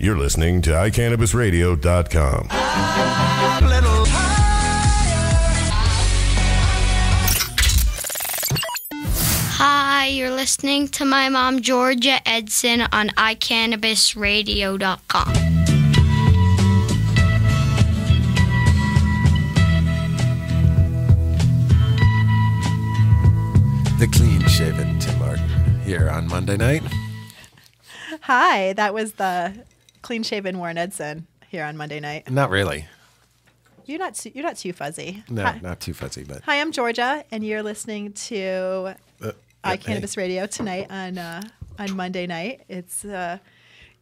You're listening to iCannabisRadio.com. Hi, you're listening to my mom, Georgia Edson, on iCannabisRadio.com. The clean-shaven Tim Martin here on Monday night. Hi, that was the clean-shaven Warren Edson here on Monday night. Not really. You're not too fuzzy. No, Hi. not too fuzzy, but Hi, I'm Georgia, and you're listening to iCannabis Radio tonight on Monday night. It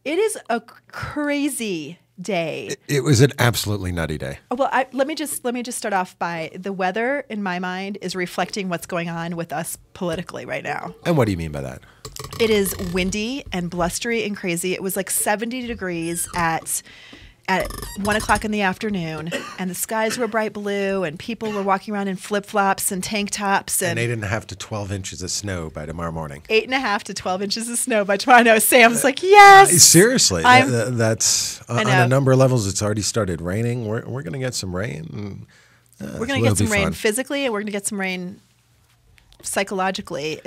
is a crazy day. It was an absolutely nutty day. Well, let me just start off by the weather. In my mind, is reflecting what's going on with us politically right now. And what do you mean by that? It is windy and blustery and crazy. It was like 70 degrees at 1 o'clock in the afternoon, and the skies were bright blue, and people were walking around in flip-flops and tank tops. And 8.5 to 12 inches of snow by tomorrow morning. 8.5 to 12 inches of snow by tomorrow. No, Sam's like, yes. Seriously, that's on a number of levels. It's already started raining. We're going to get some rain. We're going to get some rain physically, and we're going to get some rain psychologically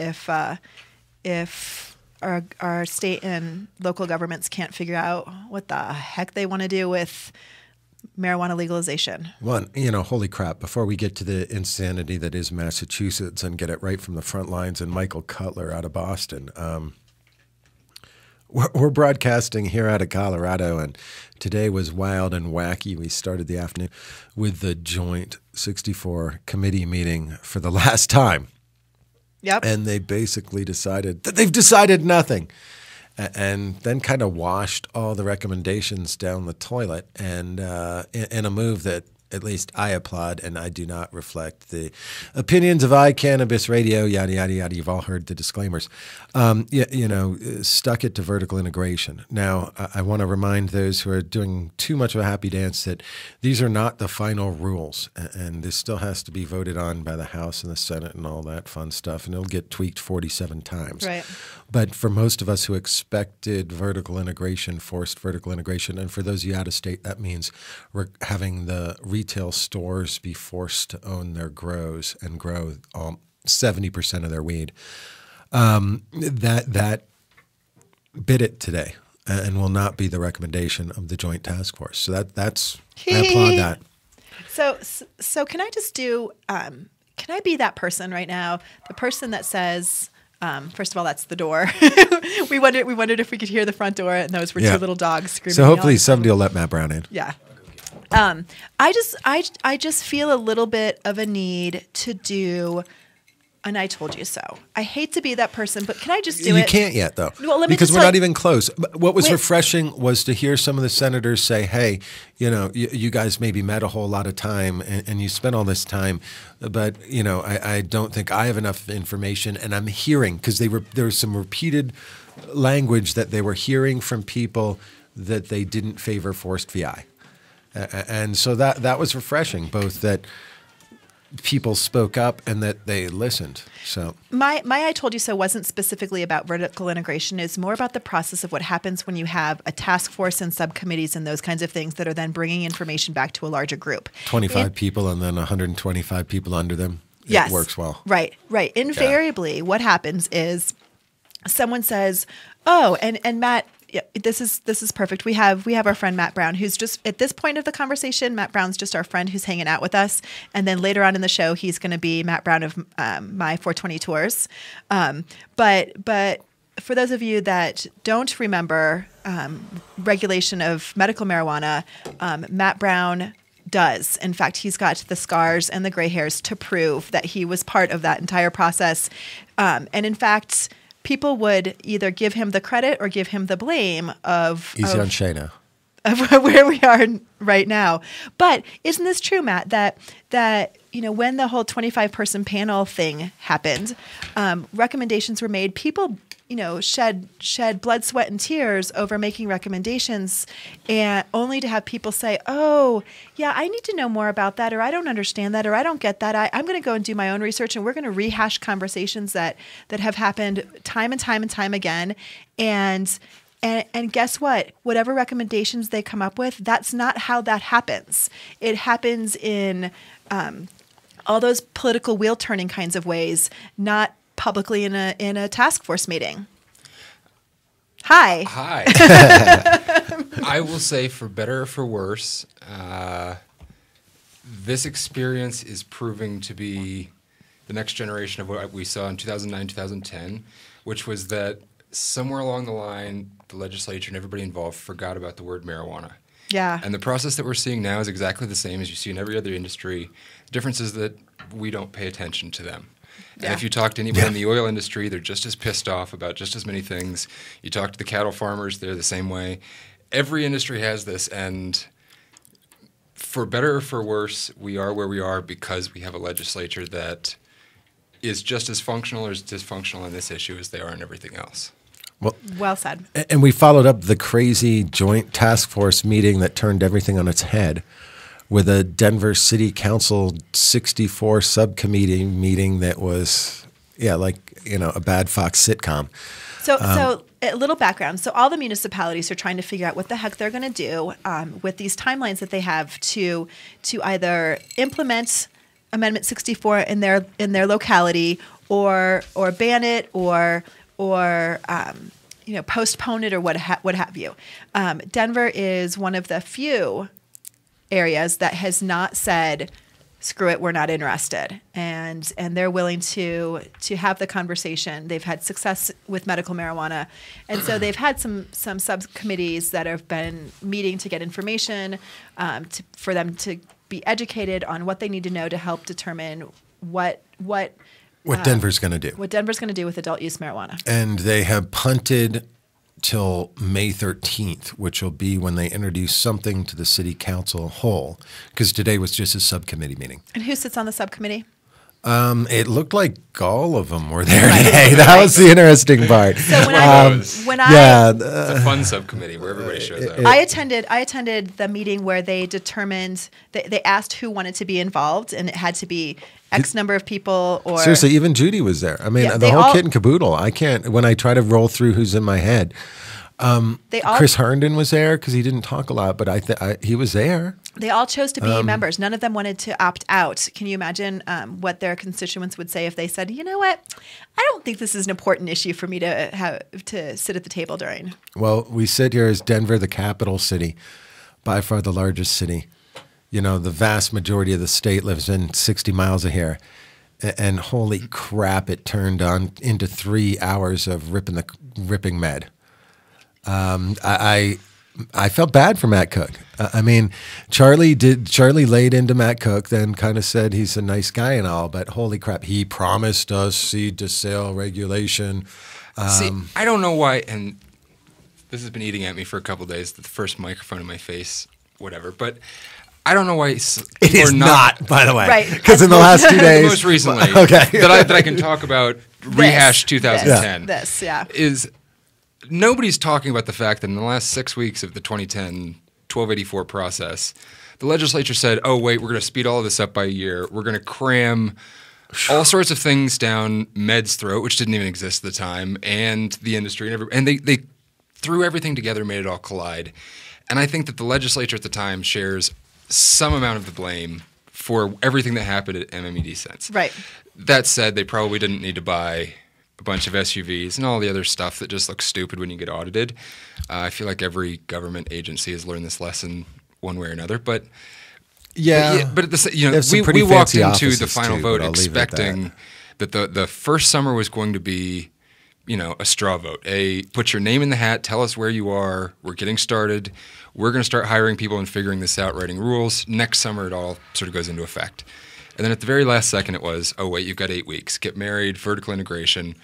if our state and local governments can't figure out what the heck they want to do with marijuana legalization. Well, holy crap, before we get to the insanity that is Massachusetts and get it right from the front lines and Michael Cutler out of Boston, we're broadcasting here out of Colorado, and today was wild and wacky. We started the afternoon with the joint 64 committee meeting for the last time. Yep. And they basically decided that they've decided nothing, and then kind of washed all the recommendations down the toilet, and in a move that at least I applaud, and I do not reflect the opinions of iCannabis Radio, yada, yada, yada. You've all heard the disclaimers. Stuck it to vertical integration. Now, I want to remind those who are doing too much of a happy dance that these are not the final rules, and this still has to be voted on by the House and the Senate and all that fun stuff, and it'll get tweaked 47 times. Right. But for most of us who expected vertical integration, forced vertical integration, and for those of you out of state, that means we're having the retail stores be forced to own their grows and grow 70% of their weed. That bid it today and will not be the recommendation of the Joint Task Force. So that's I applaud that. So can I just do? Can I be that person right now? The person that says. First of all, that's the door. we wondered if we could hear the front door, and those were two little dogs screaming. So hopefully somebody will let Matt Brown in. Yeah. I just feel a little bit of a need to do an I told you so. I hate to be that person, but can I just do it? You can't yet, though, well, because we're not even close. What was refreshing was to hear some of the senators say, hey, you guys maybe met a whole lot of time and you spent all this time, but, I don't think I have enough information. And I'm hearing, because there was some repeated language that they were hearing from people that they didn't favor forced VI. And so that was refreshing, both that people spoke up and that they listened. So my I told you so wasn't specifically about vertical integration. It's more about the process of what happens when you have a task force and subcommittees and those kinds of things that are then bringing information back to a larger group. 25 people and then 125 people under them. Yes. It works well. Right. Invariably, what happens is someone says, oh, and Matt, yeah, this is perfect. We have our friend Matt Brown, who's just at this point of the conversation. Matt Brown's just our friend who's hanging out with us, and then later on in the show, he's going to be Matt Brown of my 420 tours. But for those of you that don't remember regulation of medical marijuana, Matt Brown does. In fact, he's got the scars and the gray hairs to prove that he was part of that entire process. And in fact, people would either give him the credit or give him the blame of on Shayna. Of where we are right now. But isn't this true, Matt, that when the whole 25-person panel thing happened, recommendations were made, people shed blood, sweat, and tears over making recommendations, and only to have people say, oh, yeah, I need to know more about that, or I don't understand that, or I don't get that. I'm going to go and do my own research, and we're going to rehash conversations that have happened time and time and time again. And And guess what? Whatever recommendations they come up with, that's not how that happens. It happens in all those political wheel turning kinds of ways, not publicly in a task force meeting. Hi. I will say, for better or for worse, this experience is proving to be the next generation of what we saw in 2009, 2010, which was that somewhere along the line, the legislature and everybody involved forgot about the word marijuana. Yeah. And the process that we're seeing now is exactly the same as you see in every other industry. The difference is that we don't pay attention to them. And if you talk to anybody in the oil industry, they're just as pissed off about just as many things. You talk to the cattle farmers, they're the same way. Every industry has this, and for better or for worse, we are where we are because we have a legislature that is just as functional or as dysfunctional in this issue as they are in everything else. Well said. And we followed up the crazy joint task force meeting that turned everything on its head with a Denver City Council 64 subcommittee meeting that was, a bad Fox sitcom. So a little background. So all the municipalities are trying to figure out what the heck they're going to do with these timelines that they have to either implement Amendment 64 in their locality or ban it or postpone it or what have you. Denver is one of the few areas that has not said, screw it, we're not interested. And they're willing to have the conversation. They've had success with medical marijuana. And so they've had some subcommittees that have been meeting to get information, for them to be educated on what they need to know to help determine what Denver's going to do. What Denver's going to do with adult use marijuana. And they have punted till May 13th, which will be when they introduce something to the city council whole, because today was just a subcommittee meeting. And who sits on the subcommittee? It looked like all of them were there today. That was the interesting part. So it's a fun subcommittee where everybody shows up. I attended the meeting where they determined they asked who wanted to be involved, and it had to be X number of people. Or seriously, even Judy was there. I mean, the whole kit and caboodle. I can't. When I try to roll through who's in my head, Chris Herndon was there because he didn't talk a lot, but he was there. They all chose to be members. None of them wanted to opt out. Can you imagine what their constituents would say if they said, you know what, I don't think this is an important issue for me to have to sit at the table during? Well, we sit here as Denver, the capital city, by far the largest city. The vast majority of the state lives in 60 miles of here. And holy crap, it turned on into 3 hours of ripping med. I felt bad for Matt Cook. Charlie laid into Matt Cook, then kind of said he's a nice guy and all, but holy crap, he promised us seed to sale regulation. I don't know why, and this has been eating at me for a couple of days, the first microphone in my face, whatever, but I don't know why it is not, by the way, right? Because in the last 2 days, most recently, okay, that I can talk about rehash 2010. Is nobody's talking about the fact that in the last 6 weeks of the 2010 1284 process, the legislature said, "Oh wait, we're going to speed all of this up by a year. We're going to cram all sorts of things down Med's throat, which didn't even exist at the time, and the industry and they threw everything together, made it all collide." And I think that the legislature at the time shares some amount of the blame for everything that happened at MMED Sense. Right. That said, they probably didn't need to buy a bunch of SUVs and all the other stuff that just looks stupid when you get audited. I feel like every government agency has learned this lesson one way or another. But but at the we walked into the final vote expecting that the first summer was going to be, a straw vote. Put your name in the hat, tell us where you are. We're getting started. We're going to start hiring people and figuring this out, writing rules. Next summer, it all sort of goes into effect. And then at the very last second, it was, oh, wait, you've got 8 weeks. Get married, vertical integration.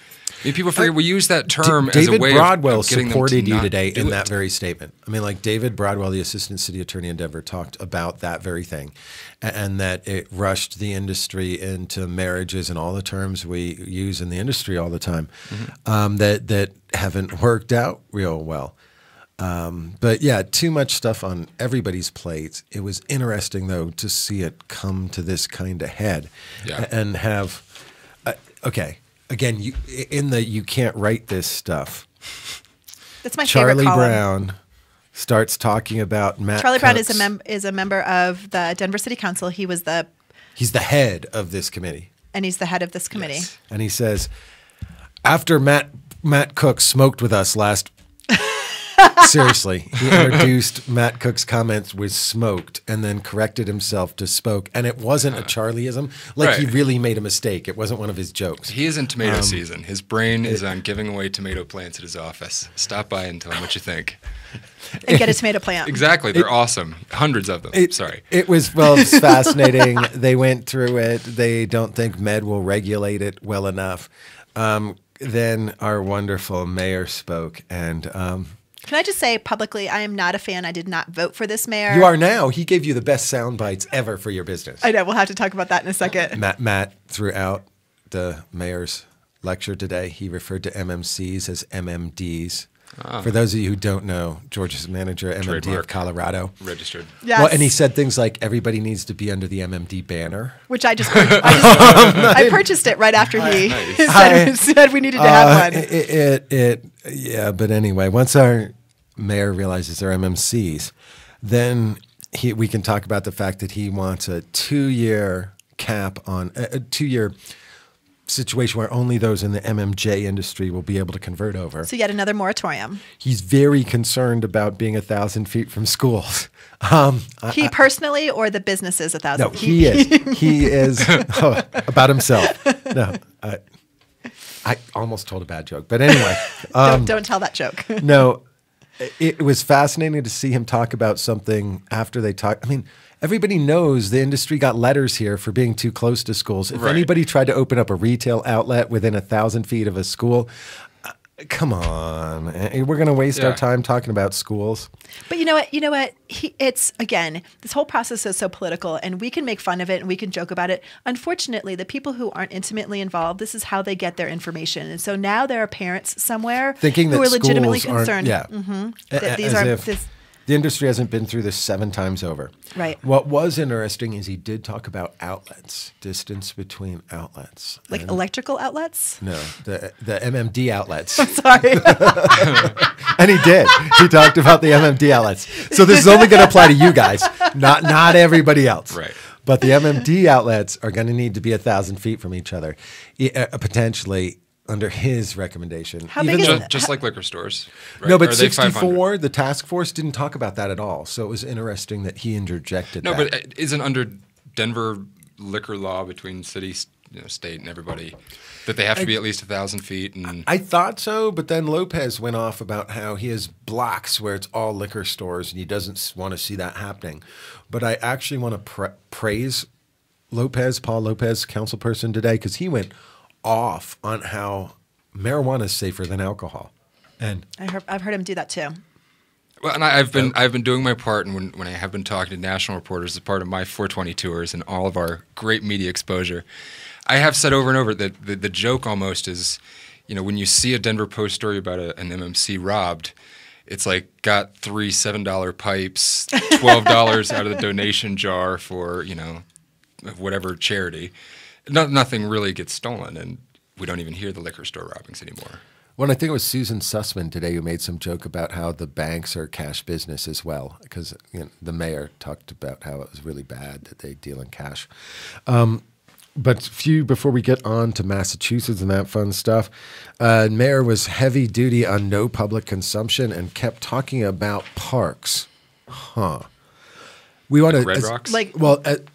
People forget we use that term as a way Broadwell of getting supported them to you not today do in it. that very statement. David Broadwell, the assistant city attorney in Denver, talked about that very thing, and that it rushed the industry into marriages and all the terms we use in the industry all the time, that haven't worked out real well. But yeah, too much stuff on everybody's plates. It was interesting, though, to see it come to this kind of head and have, again, you can't write this stuff. That's my Charlie favorite column. Brown starts talking about Matt Charlie Brown Cooks. is a member of the Denver City Council. He's the head of this committee. And he's the head of this committee. Yes. And he says, after Matt Cook smoked with us last... Seriously, he introduced Matt Cook's comments with smoked and then corrected himself to spoke. And it wasn't a Charlieism. Like he Right. really made a mistake. It wasn't one of his jokes. He is in tomato season. His brain is on giving away tomato plants at his office. Stop by and tell him what you think. And get a tomato plant. Exactly. They're awesome. Hundreds of them. Sorry. It's fascinating. They went through it. They don't think Med will regulate it well enough. Then our wonderful mayor spoke, and Can I just say publicly, I am not a fan. I did not vote for this mayor. you are now. He gave you the best sound bites ever for your business. I know. We'll have to talk about that in a second. Matt throughout the mayor's lecture today, he referred to MMCs as MMDs. For those of you who don't know, George's manager, MMD Trademark. of Colorado. Registered. Yes. Well, and he said things like everybody needs to be under the MMD banner. Which I just I purchased it right after he Nice. said we needed to have one. Yeah, but anyway, once our mayor realizes they're MMCs, then we can talk about the fact that he wants a 2-year cap on a 2-year situation where only those in the MMJ industry will be able to convert over. So yet another moratorium. He's very concerned about being 1,000 feet from schools. He personally or the businesses 1,000? No, he is. He is about himself. No, I almost told a bad joke, but anyway. Don't tell that joke. No, it was fascinating to see him talk about something after they talked. I mean, everybody knows the industry got letters here for being too close to schools. If Right. anybody tried to open up a retail outlet within 1,000 feet of a school, come on, we're going to waste our Yeah. time talking about schools. But you know what? It's, again, this whole process is so political, and we can make fun of it and we can joke about it. Unfortunately, the people who aren't intimately involved, this is how they get their information. And so now there are parents somewhere Thinking who that are legitimately schools aren't- concerned. yeah. That these As are if the industry hasn't been through this 7 times over. Right. What was interesting is he did talk about outlets, distance between outlets. like And- electrical outlets. No, the MMD outlets. Sorry. And he did. He talked about the MMD outlets. So this is only going to apply to you guys, not everybody else. Right. But the MMD outlets are going to need to be 1,000 feet from each other, potentially under his recommendation. How big is it? Just like liquor stores. Right? No, but Are they 500? 64, the task force didn't talk about that at all. So it was interesting that he interjected No, that. but isn't under Denver liquor law between city, state, and everybody that they have to be at least 1,000 feet? And I thought so, but then Lopez went off about how he has blocks where it's all liquor stores and he doesn't want to see that happening. But I actually want to praise Paul Lopez, council person today, because he went off on how marijuana is safer than alcohol. And I've heard him do that too. well, and I've been doing my part, and when I have been talking to national reporters as part of my 420 tours and all of our great media exposure, I have said over and over that the joke almost is, when you see a Denver Post story about an MMC robbed, it's like got 3 $7 pipes, $12 out of the donation jar for whatever charity. Nothing really gets stolen, and we don't even hear the liquor store robbings anymore. well, I think it was Susan Sussman today who made some joke about how the banks are cash business as well, because the mayor talked about how it was really bad that they deal in cash. But before we get on to Massachusetts and that fun stuff, mayor was heavy duty on no public consumption and kept talking about parks. We want to Red Rocks?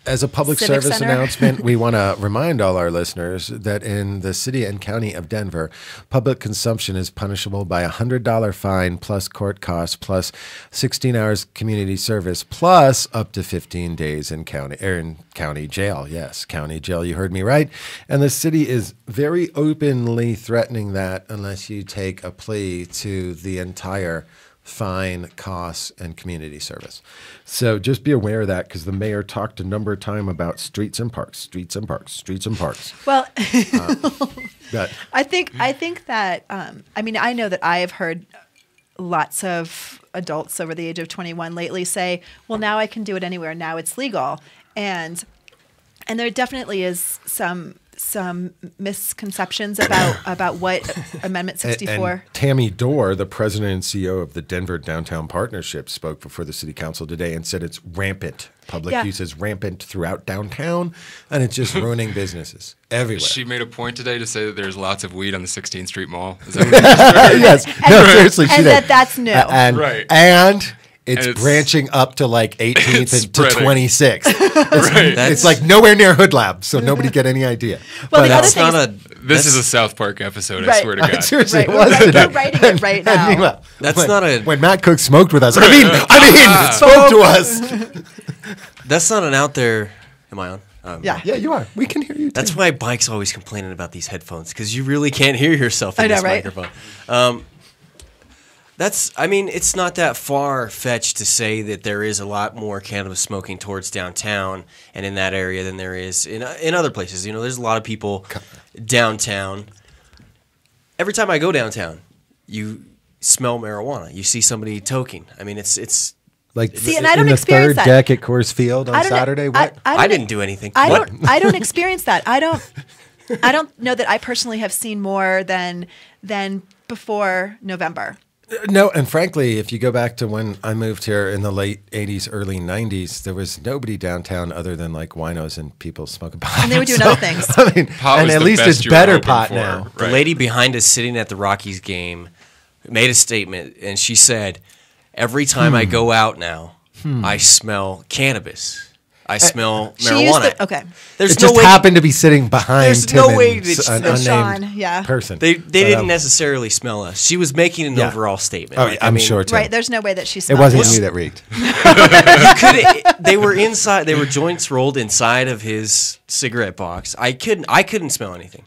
as a public Civic service Center? announcement, we want to remind all our listeners that in the city and county of Denver, public consumption is punishable by a $100 fine plus court costs plus 16 hours community service plus up to 15 days in county jail. Yes, county jail. You heard me right. And the city is very openly threatening that unless you take a plea to the entire fine, costs, and community service. So just be aware of that, because the mayor talked a number of times about streets and parks, streets and parks, streets and parks. Well, But I think that I know that I have heard lots of adults over the age of 21 lately say, "Well, now I can do it anywhere. Now it's legal," and there definitely is some misconceptions about what Amendment 64. And Tammy Dorr, the president and CEO of the Denver Downtown Partnership, spoke before the city council today and said it's rampant. Public use is rampant throughout downtown, and it's just ruining businesses everywhere. She made a point today to say that there's lots of weed on the 16th Street Mall. Is that what you just heard? Yes. No, seriously, she and did. that's new. Right. And it's branching up to like 18th and to 26th. It's like nowhere near Hood Lab, so nobody get any idea. Well, But, the other thing is, This is a South Park episode, I Right. swear to God. seriously, right, it was we're today. writing it right now. Meanwhile, That's not a- when Matt Cook smoked with us. I mean, spoke to us. That's not an out there. Am I on? Yeah. Yeah, you are. We can hear you. That's too. why Mike's always complaining about these headphones because you really can't hear yourself in I know, this right? microphone. It's not that far fetched to say that there is a lot more cannabis smoking towards downtown and in that area than there is in other places. There's a lot of people downtown. Every time I go downtown, you smell marijuana. You see somebody toking. I mean, it's Like See, and I don't in the experience third that. deck at Coors Field on I don't- Saturday. What? I didn't do anything. I What? don't experience that. I don't know that I personally have seen more than before November. No, and frankly, if you go back to when I moved here in the late 80s, early 90s, there was nobody downtown other than like winos and people smoking pot. And they were doing other things. I mean, Pot and was at the least best it's you were better hoping pot for, now. The lady behind us sitting at the Rockies game made a statement, and she said, every time I go out now, I smell cannabis. I smell She used marijuana. okay. There's It no just way happened to be sitting behind There's Tim no way and that an that unnamed Sean, yeah. person. they But, didn't necessarily smell us. She was making an Yeah. overall statement. Oh, Like, I'm I mean, sure. Tim. Right, there's no way that she It smelled wasn't it. you that reeked. They were inside. They were joints rolled inside of his cigarette box. I couldn't smell anything.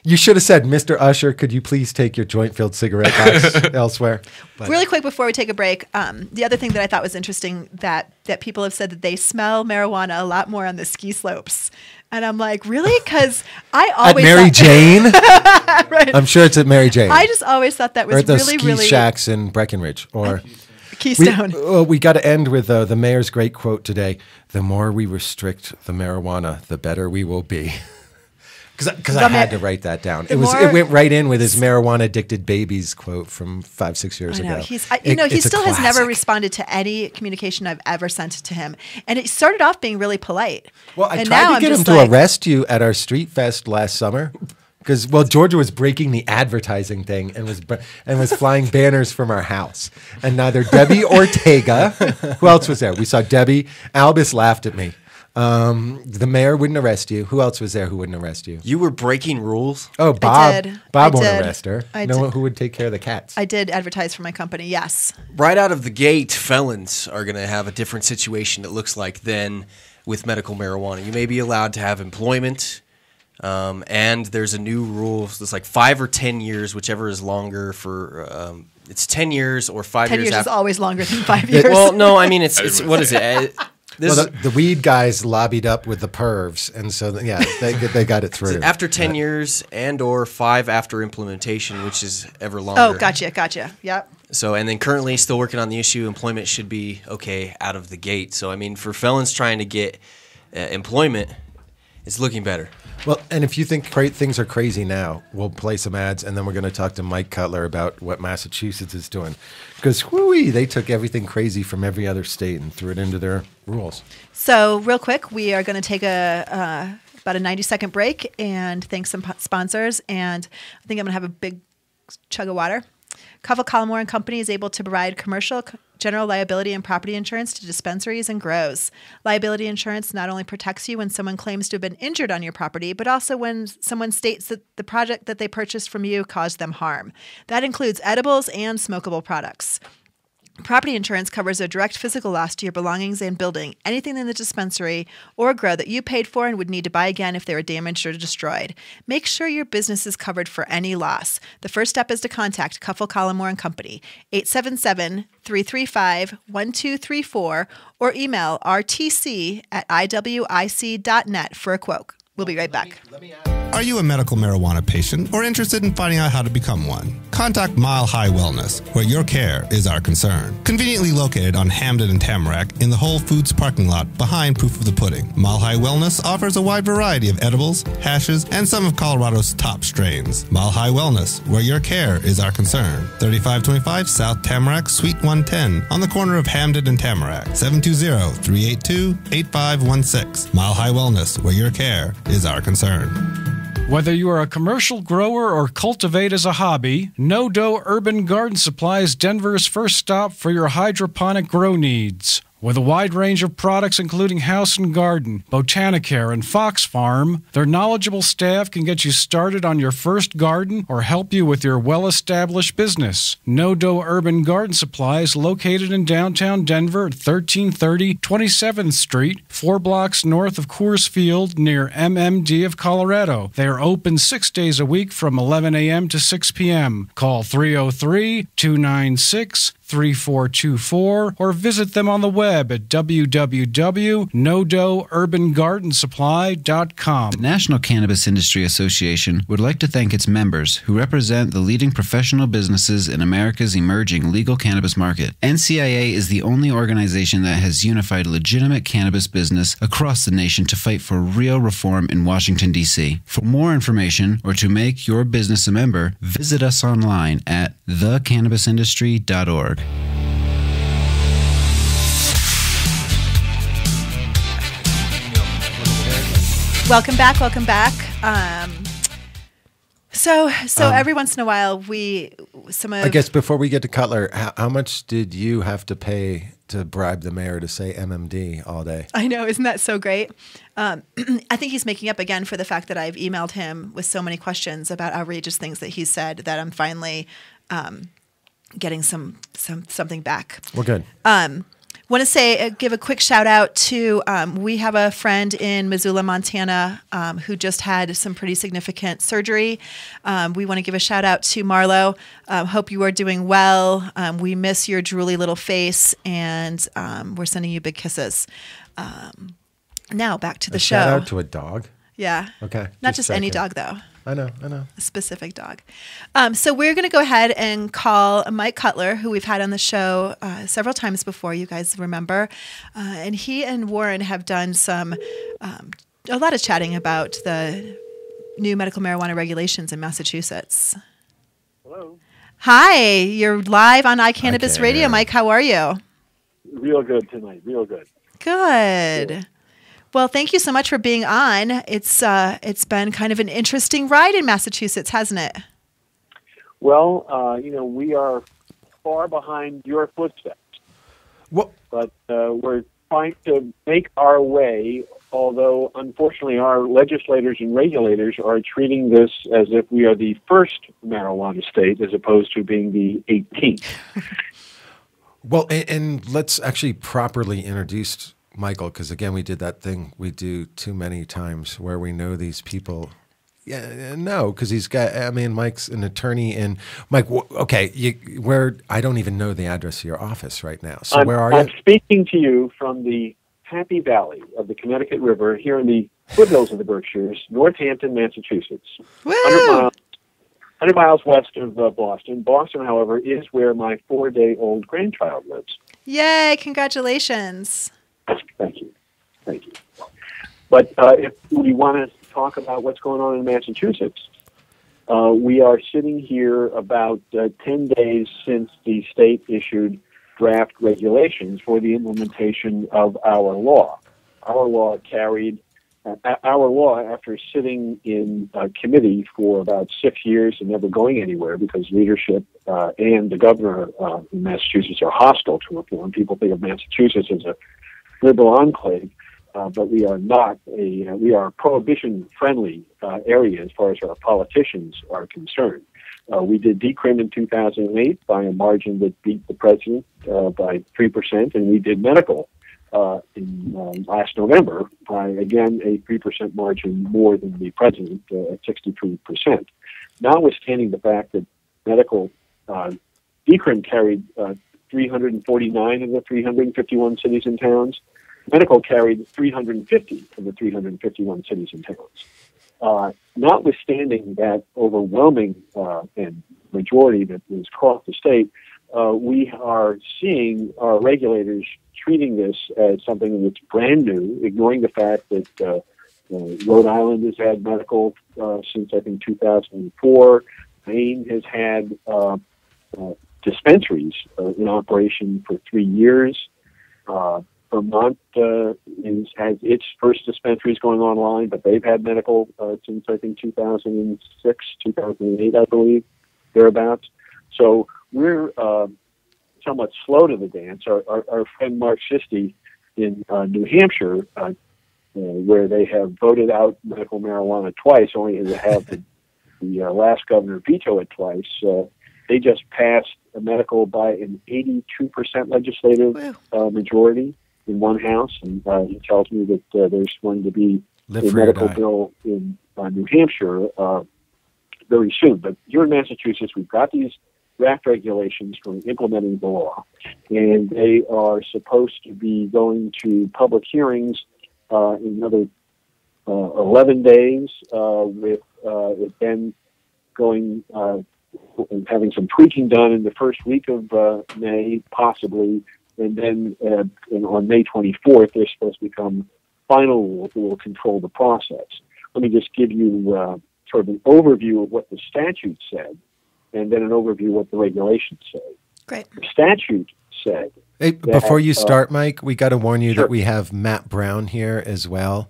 You should have said, Mr. Usher, could you please take your joint-filled cigarette box elsewhere? But Really quick before we take a break, the other thing that I thought was interesting that people have said that they smell marijuana a lot more on the ski slopes. And I'm like, really? Because I at always Mary thought, Jane? Right. I'm sure it's at Mary Jane. I just always thought that or was at the really, ski really shacks in Breckenridge. Or Keystone. we got to end with the mayor's great quote today. The more we restrict the marijuana, the better we will be. Because I had to write that down. It went right in with his marijuana addicted babies quote from 5-6 years I know. ago. He It's a still has never classic. responded to any communication I've ever sent to him. And it started off being really polite. Well, I and tried now to I'm get him just to like, arrest you at our street fest last summer. Because Georgia was breaking the advertising thing and was flying banners from our house, and neither Debbie Ortega, who else was there? We saw Debbie. Albus laughed at me. The mayor wouldn't arrest you. Who else was there who wouldn't arrest you? You were breaking rules. Oh, Bob. did. Bob I won't did. arrest her. I No did. one who would take care of the cats. I did advertise for my company, yes. Right out of the gate, felons are going to have a different situation, it looks like, than with medical marijuana. You may be allowed to have employment, and there's a new rule. It's like 5 or 10 years, whichever is longer for it's 10 years or 5 10 years years is after. always longer than 5 years. Well, no, I mean, it's what is it? Well, the weed guys lobbied up with the pervs, and so they got it through. after 10 years and or 5 after implementation, which is ever longer. Oh, gotcha. Yep. So, and then currently still working on the issue, employment should be okay out of the gate. So, I mean, for felons trying to get employment, it's looking better. Well, and if you think things are crazy now, we'll play some ads, and then we're going to talk to Mike Cutler about what Massachusetts is doing. Because, they took everything crazy from every other state and threw it into their rules. So, real quick, we are going to take about a 90-second break and thank some sponsors. And I think I'm going to have a big chug of water. Cuffle Collimore and Company is able to provide commercial, general liability, and property insurance to dispensaries and grows. Liability insurance not only protects you when someone claims to have been injured on your property, but also when someone states that the product that they purchased from you caused them harm. That includes edibles and smokable products. Property insurance covers a direct physical loss to your belongings and building, anything in the dispensary or grow that you paid for and would need to buy again if they were damaged or destroyed. Make sure your business is covered for any loss. The first step is to contact Cuffle Collimore and Company, 877-335-1234, or email rtc@iwic.net for a quote. We'll be right back. Let me add. Are you a medical marijuana patient or interested in finding out how to become one? Contact Mile High Wellness, where your care is our concern. Conveniently located on Hamden and Tamarack in the Whole Foods parking lot behind Proof of the Pudding. Mile High Wellness offers a wide variety of edibles, hashes, and some of Colorado's top strains. Mile High Wellness, where your care is our concern. 3525 South Tamarack, Suite 110, on the corner of Hamden and Tamarack. 720-382-8516. Mile High Wellness, where your care is our concern. Whether you are a commercial grower or cultivate as a hobby, No Dough Urban Garden Supply is Denver's first stop for your hydroponic grow needs. With a wide range of products including House and Garden, Botanicare, and Fox Farm, their knowledgeable staff can get you started on your first garden or help you with your well-established business. No Dough Urban Garden Supply is located in downtown Denver at 1330 27th Street, 4 blocks north of Coors Field near MMD of Colorado. They are open 6 days a week from 11 a.m. to 6 p.m. Call 303-296-3424 or visit them on the web at www.nodoughurbangardensupply.com. The National Cannabis Industry Association would like to thank its members who represent the leading professional businesses in America's emerging legal cannabis market. NCIA is the only organization that has unified legitimate cannabis business across the nation to fight for real reform in Washington, D.C. For more information or to make your business a member, visit us online at thecannabisindustry.org. Welcome back. So every once in a while, I guess before we get to Cutler, how much did you have to pay to bribe the mayor to say MMD all day? I know, isn't that so great? I think he's making up again for the fact that I've emailed him with so many questions about outrageous things that he said that I'm finally getting something back. We're good. Want to give a quick shout out to, we have a friend in Missoula, Montana, who just had some pretty significant surgery. We want to give a shout out to Marlo. Hope you are doing well. We miss your drooly little face, and we're sending you big kisses. Now back to the show. Shout out to a dog? Yeah. Okay. Not just any dog, though. I know. A specific dog. So we're going to go ahead and call Mike Cutler, who we've had on the show several times before, you guys remember. And he and Warren have done a lot of chatting about the new medical marijuana regulations in Massachusetts. Hello. Hi, you're live on iCannabis Radio. Mike, how are you? Real good tonight. Real good. Good. Yeah. Well, thank you so much for being on. It's been kind of an interesting ride in Massachusetts, hasn't it? Well, we are far behind your footsteps. What? But we're trying to make our way, although unfortunately our legislators and regulators are treating this as if we are the first marijuana state as opposed to being the 18th. Well, and let's actually properly introduce Michael, because again, we did that thing we do too many times where we know these people. Yeah, no, because Mike's an attorney, and Mike, I don't even know the address of your office right now. So where are you? I'm speaking to you from the Happy Valley of the Connecticut River here in the foothills of the Berkshires, Northampton, Massachusetts. Woo! 100 miles west of Boston. Boston, however, is where my 4-day-old grandchild lives. Yay, congratulations. Thank you. But if we want to talk about what's going on in Massachusetts, we are sitting here about 10 days since the state issued draft regulations for the implementation of our law. Our law, after sitting in committee for about 6 years and never going anywhere because leadership and the governor in Massachusetts are hostile to reform. People think of Massachusetts as a liberal enclave, but we are not. We are a prohibition-friendly area as far as our politicians are concerned. We did decrim in 2008 by a margin that beat the president by 3%, and we did medical in last November by, again, a 3% margin more than the president at 63%. Notwithstanding the fact that medical decrim carried 349 of the 351 cities and towns, medical carried 350 of the 351 cities and towns. notwithstanding that overwhelming and majority that is across the state, we are seeing our regulators treating this as something that's brand new, ignoring the fact that Rhode Island has had medical since, I think, 2004. Maine has had dispensaries in operation for 3 years. Vermont has its first dispensaries going online, but they've had medical since, I think, 2006, 2008, I believe, thereabouts. So we're somewhat slow to the dance. Our friend Mark Sisti in New Hampshire, where they have voted out medical marijuana twice, only to have the last governor veto it twice. They just passed a medical by an 82% legislative majority in one house, and he tells me that there's going to be a medical bill in New Hampshire very soon. But here in Massachusetts, we've got these draft regulations for implementing the law, and they are supposed to be going to public hearings in another 11 days, with it then going and having some tweaking done in the first week of May, possibly, and then on May 24th, they're supposed to become final rules that will control the process. Let me just give you sort of an overview of what the statute said, and then an overview of what the regulations say. Great. The statute said... Hey, before you start, Mike, we got to warn you Sure. that we have Matt Brown here as well.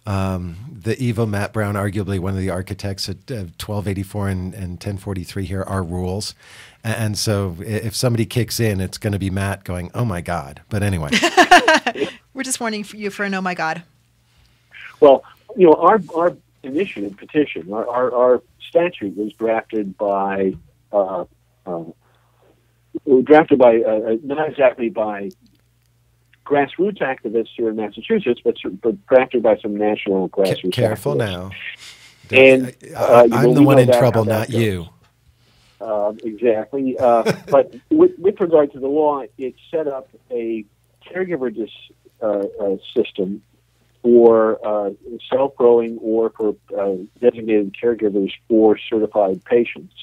The evil Matt Brown, arguably one of the architects at 1284 and 1043 here, are rules. And so if somebody kicks in, it's going to be Matt going, oh, my God. But anyway. We're just warning you for an oh, my God. Well, our initiative petition, our statute was drafted by not exactly by grassroots activists here in Massachusetts, but drafted by some national grassroots Careful activists. now. And I'm the one in trouble, not you. Exactly. But with regard to the law, it set up a caregiver system for self-growing or for designated caregivers for certified patients.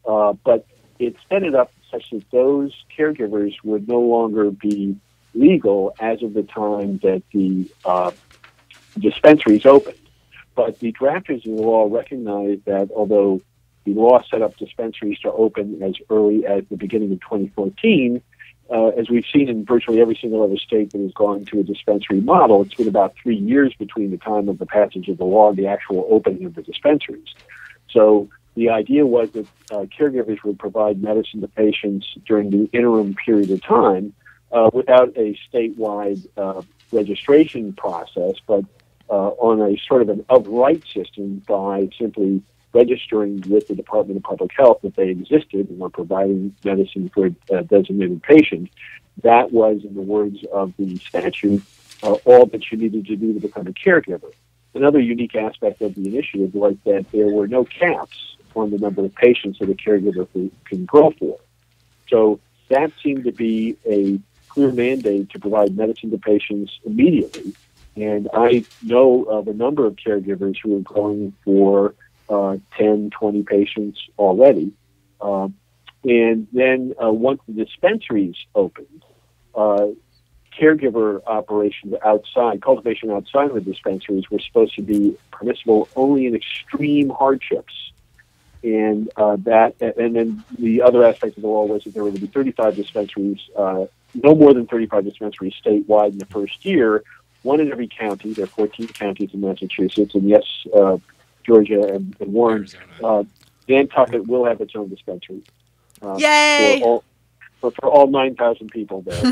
But it set it up such that those caregivers would no longer be legal as of the time that the dispensaries opened. But the drafters of the law recognized that although the law set up dispensaries to open as early as the beginning of 2014, as we've seen in virtually every single other state that has gone to a dispensary model, it's been about 3 years between the time of the passage of the law and the actual opening of the dispensaries. So the idea was that caregivers would provide medicine to patients during the interim period of time without a statewide registration process, but on a sort of an of-right system by simply registering with the Department of Public Health that they existed and were providing medicine for a designated patient. That was, in the words of the statute, all that you needed to do to become a caregiver. Another unique aspect of the initiative was that there were no caps on the number of patients that a caregiver can grow for. So that seemed to be a clear mandate to provide medicine to patients immediately. And I know of a number of caregivers who are growing for 10, 20 patients already. And then once the dispensaries opened, caregiver operations outside, cultivation outside of the dispensaries were supposed to be permissible only in extreme hardships. And then the other aspect of the law was that there were going to be 35 dispensaries, no more than 35 dispensaries statewide in the first year, one in every county. There are 14 counties in Massachusetts, and yes, Georgia and Warren, Nantucket will have its own dispensary. Yay! For all 9,000 people there.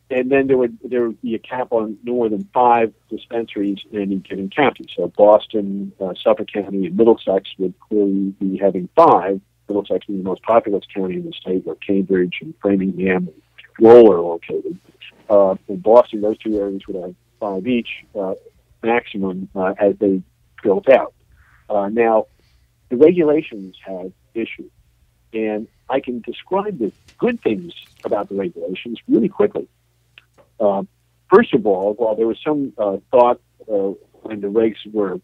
And then there would be a cap on no more than 5 dispensaries in any given county. So Boston, Suffolk County, and Middlesex would clearly be having 5. Middlesex being the most populous county in the state, where Cambridge and Framingham and Lowell are located. In Boston, those two areas would have 5 each, maximum, as they built out. Now, the regulations have issues, and I can describe the good things about the regulations really quickly. First of all, while there was some thought when the regs were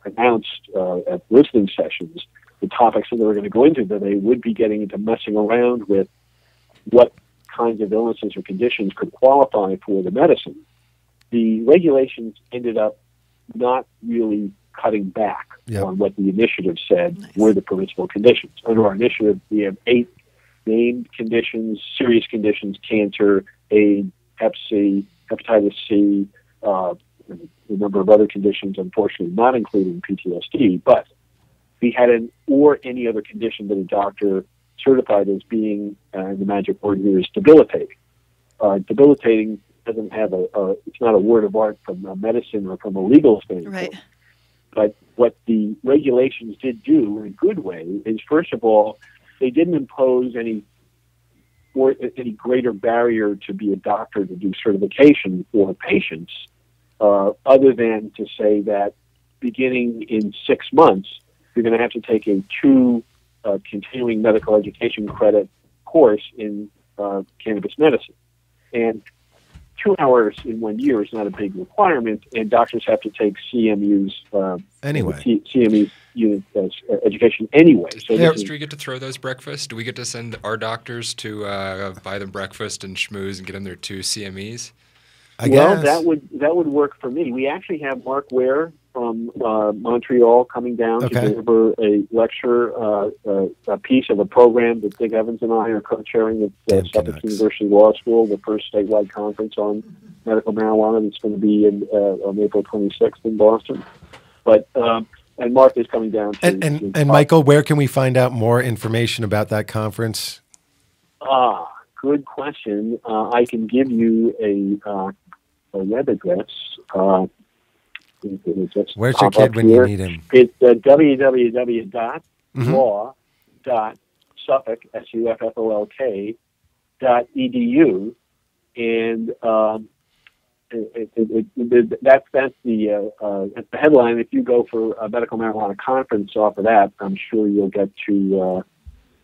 announced at listening sessions, the topics that they were going to go into, that they would be getting into messing around with what kinds of illnesses or conditions could qualify for the medicine. The regulations ended up not really cutting back on what the initiative said were the permissible conditions. Under our initiative, we have 8 named conditions, serious conditions: cancer, AIDS, Hep C, hepatitis C, a number of other conditions, unfortunately not including PTSD, but we had an or any other condition that a doctor certified as being, the magic word here is debilitating. Debilitating doesn't have it's not a word of art from a medicine or from a legal standpoint. Right. But what the regulations did do in a good way is, first of all, they didn't impose any greater barrier to be a doctor to do certification for patients, other than to say that beginning in 6 months, you're going to have to take a 2 continuing medical education credit course in cannabis medicine. And 2 hours in 1 year is not a big requirement, and doctors have to take CMU's CME unit education anyway. So do we get to throw those breakfasts? Do we get to send our doctors to buy them breakfast and schmooze and get them their 2 CMEs? I guess that would work for me. We actually have Mark Ware from Montreal coming down to deliver a lecture, a piece of a program that Dick Evans and I are co-chairing at Suffolk University Law School, the first statewide conference on medical marijuana that's going to be on April 26th in Boston. But and Mark is coming down to... And Michael, where can we find out more information about that conference? Good question. I can give you a web address. Where's your kid when you need him? It's www.law.suffolk, SUFFOLK.edu, and that's the headline. If you go for a medical marijuana conference off of that, I'm sure you'll get to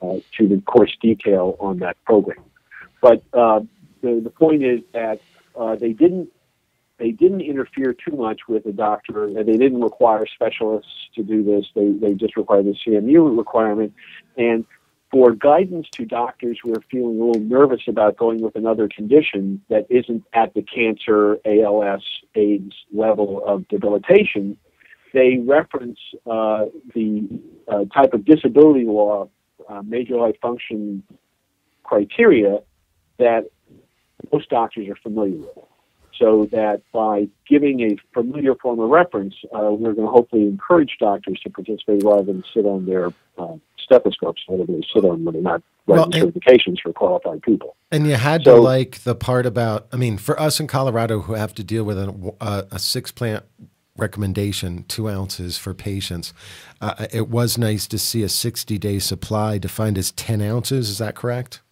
the course detail on that program. But the point is that they didn't interfere too much with the doctor. They didn't require specialists to do this. They just required the CMU requirement. And for guidance to doctors who are feeling a little nervous about going with another condition that isn't at the cancer, ALS, AIDS level of debilitation, they reference the type of disability law, major life function criteria that most doctors are familiar with. So that by giving a familiar form of reference, we're going to hopefully encourage doctors to participate rather than sit on their stethoscopes, whatever they sit on when they're not writing certifications for qualified people. And you had to like the part about, I mean, for us in Colorado who have to deal with a 6-plant recommendation, 2 ounces for patients, it was nice to see a 60-day supply defined as 10 ounces. Is that correct?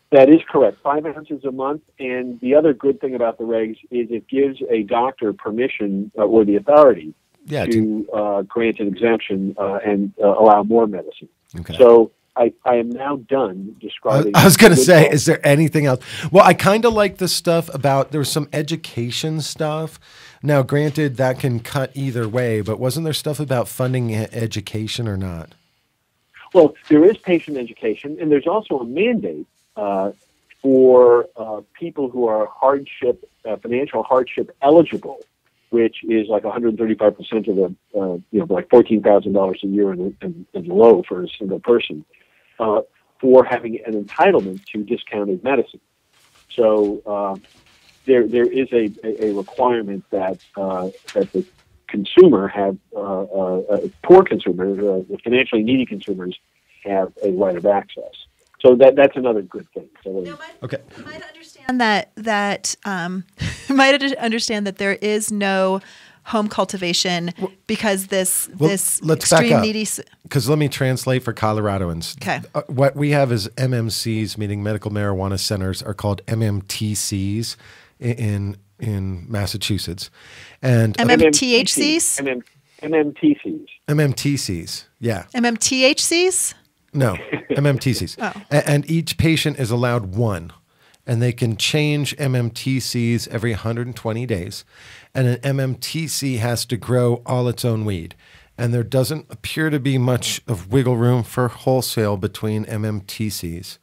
That is correct. 5 ounces a month. And the other good thing about the regs is it gives a doctor permission or the authority to grant an exemption and allow more medicine. Okay. So I am now done describing. I was going to say, is there anything else? Well, I kind of like the stuff about, there was some education stuff. Now, granted, that can cut either way, but wasn't there stuff about funding education or not? Well, there is patient education, and there's also a mandate for people who are financial hardship eligible, which is like 135% of the, like $14,000 a year and low for a single person, for having an entitlement to discounted medicine. So there is a requirement that the consumer have poor consumers, financially needy consumers have a right of access. So that's another good thing. So you might understand that understand that there is no home cultivation because this extreme needy. Because let me translate for Coloradoans. Okay. What we have is MMCs, meaning medical marijuana centers, are called MMTCs in Massachusetts, and MMTHCs. MMTCs. MMTCs. Yeah. MMTHCs. No, MMTCs. And each patient is allowed 1. and they can change MMTCs every 120 days. And an MMTC has to grow all its own weed. And there doesn't appear to be much of wiggle room for wholesale between MMTCs.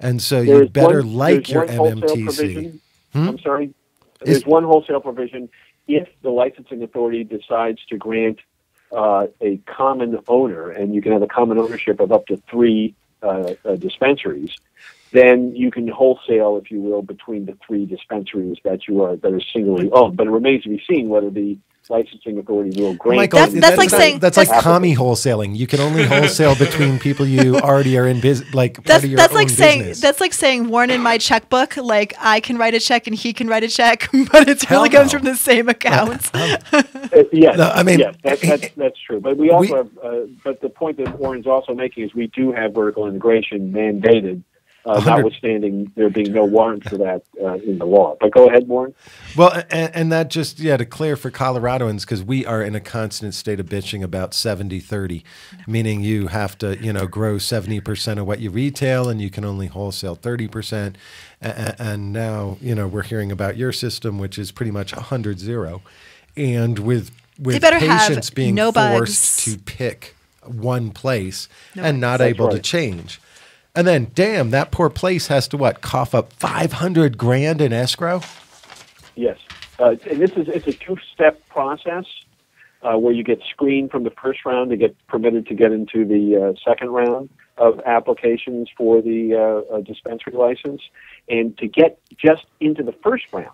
And so you better like your MMTC. I'm sorry. There's one wholesale provision. If the licensing authority decides to grant a common owner, and you can have a common ownership of up to 3 dispensaries, then you can wholesale, if you will, between the 3 dispensaries that are singly owned. But it remains to be seen whether the licensing authority will grant. Michael, that's like commie wholesaling. You can only wholesale between people you already are in business. That's like saying Warren in my checkbook. Like I can write a check and he can write a check, but it really comes from the same account. Yes, no, I mean, yes, that's true. But we also have. But the point that Warren's also making is we do have vertical integration mandated. Notwithstanding there being no warrant for that in the law. But go ahead, Warren. Well, and that just, to clear for Coloradoans, because we are in a constant state of bitching about 70-30, meaning you have to, grow 70% of what you retail and you can only wholesale 30%. And now, we're hearing about your system, which is pretty much 100-0. And with patients being forced to pick one place and not able to change. And then, damn, that poor place has to cough up $500,000 in escrow. Yes, and it's a 2-step process where you get screened from the first round to get permitted to get into the second round of applications for the dispensary license, and to get just into the first round,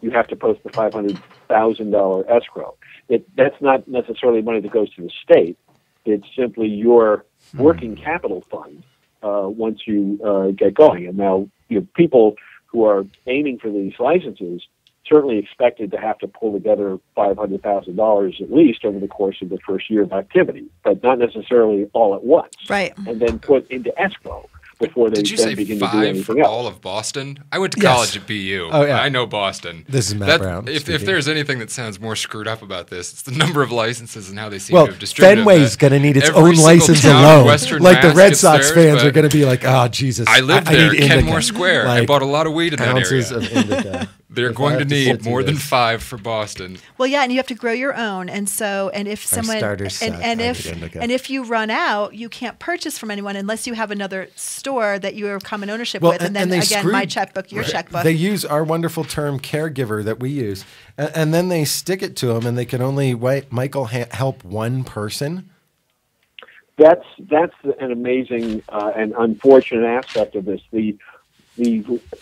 you have to post the $500,000 escrow. That's not necessarily money that goes to the state. It's simply your working capital fund. Once you get going. And now people who are aiming for these licenses certainly expected to have to pull together $500,000 at least over the course of the first year of activity, but not necessarily all at once. Right. And then put into escrow before they then begin to do anything else. All of Boston? I went to college at BU. Oh, yeah. I know Boston. This is Matt Brown. If there's anything that sounds more screwed up about this, it's the number of licenses and how they seem to have distributed. Fenway's going to need its own license alone. Like the Red Sox fans are going to be like, oh, Jesus. I lived there, Kenmore Square. I bought a lot lot of weed in that area. Of They're going to need more than 5 for Boston. Well, yeah, and you have to grow your own, and if someone if you run out, you can't purchase from anyone unless you have another store that you have common ownership with, and then again, my checkbook, your checkbook. They use our wonderful term caregiver that we use, and then they stick it to them, and they can only help one person. That's an amazing and unfortunate aspect of this. The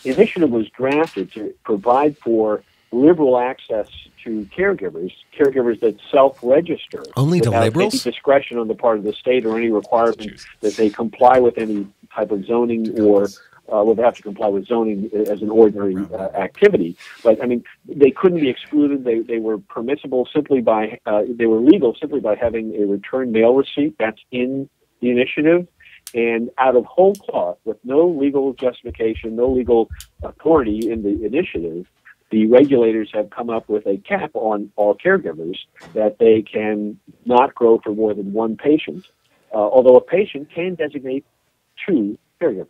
initiative was drafted to provide for liberal access to caregivers that self-register. Only to liberals? Any discretion on the part of the state or any requirement that they comply with any type of zoning or would have to comply with zoning as an ordinary activity. But, I mean, they couldn't be excluded. They were permissible simply by, they were legal simply by having a return mail receipt. That's in the initiative. And out of whole cloth, with no legal justification, no legal authority in the initiative, the regulators have come up with a cap on all caregivers that they can not grow for more than one patient, although a patient can designate 2 caregivers.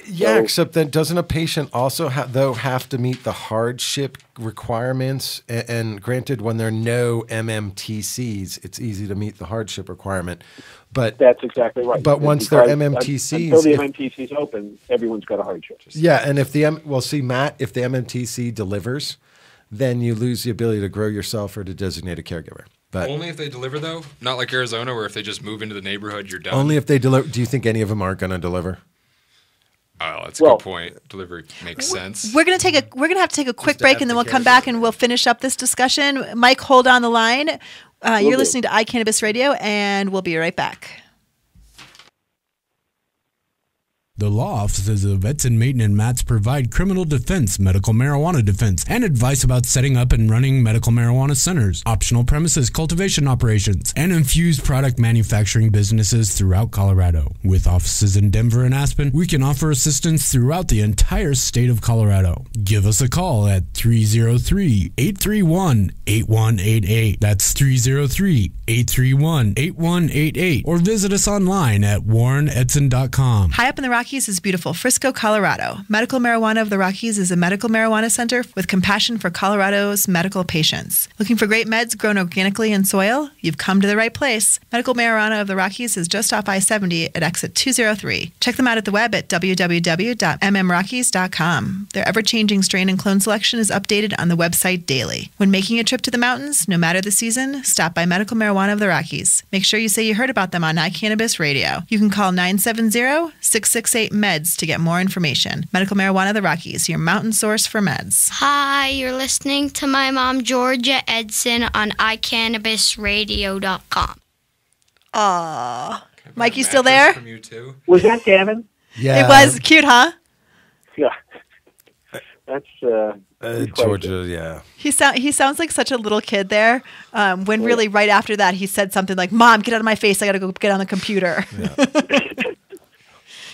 Yeah, except that doesn't a patient also have to meet the hardship requirements? And granted, when there are no MMTCs, it's easy to meet the hardship requirement. But that's exactly right. But once they're MMTCs, until the MMTCs open, everyone's got a hardship. Yeah, and if Matt, if the MMTC delivers, then you lose the ability to grow yourself or to designate a caregiver. But only if they deliver, though? Not like Arizona, where if they just move into the neighborhood, you're done? Only if they deliver. Do you think any of them aren't going to deliver? Oh, that's a good point. Delivery makes sense. We're gonna have to take a quick break, and then we'll come back and we'll finish up this discussion. Mike, hold on the line. You're listening to iCannabis Radio, and we'll be right back. The law offices of Edson, Maton, and Matz provide criminal defense, medical marijuana defense, and advice about setting up and running medical marijuana centers, optional premises cultivation operations, and infused product manufacturing businesses throughout Colorado. With offices in Denver and Aspen, we can offer assistance throughout the entire state of Colorado. Give us a call at 303-831-8188. That's 303-831-8188. Or visit us online at warrenedson.com. High up in the Rocky Rockies is beautiful Frisco, Colorado. Medical Marijuana of the Rockies is a medical marijuana center with compassion for Colorado's medical patients. Looking for great meds grown organically in soil? You've come to the right place. Medical Marijuana of the Rockies is just off I-70 at exit 203. Check them out at the web at www.mmrockies.com. Their ever-changing strain and clone selection is updated on the website daily. When making a trip to the mountains, no matter the season, stop by Medical Marijuana of the Rockies. Make sure you say you heard about them on iCannabis Radio. You can call 970-668-MEDS to get more information. Medical Marijuana of the Rockies, your mountain source for meds. Hi, you're listening to my mom, Georgia Edson, on iCannabisRadio.com. Aw. Mike, you still there? From you too? Was that Gavin? Yeah. It was cute, huh? Yeah. That's Georgia, yeah. He sounds like such a little kid there. When really right after that he said something like, "Mom, get out of my face! I got to go get on the computer." Yeah.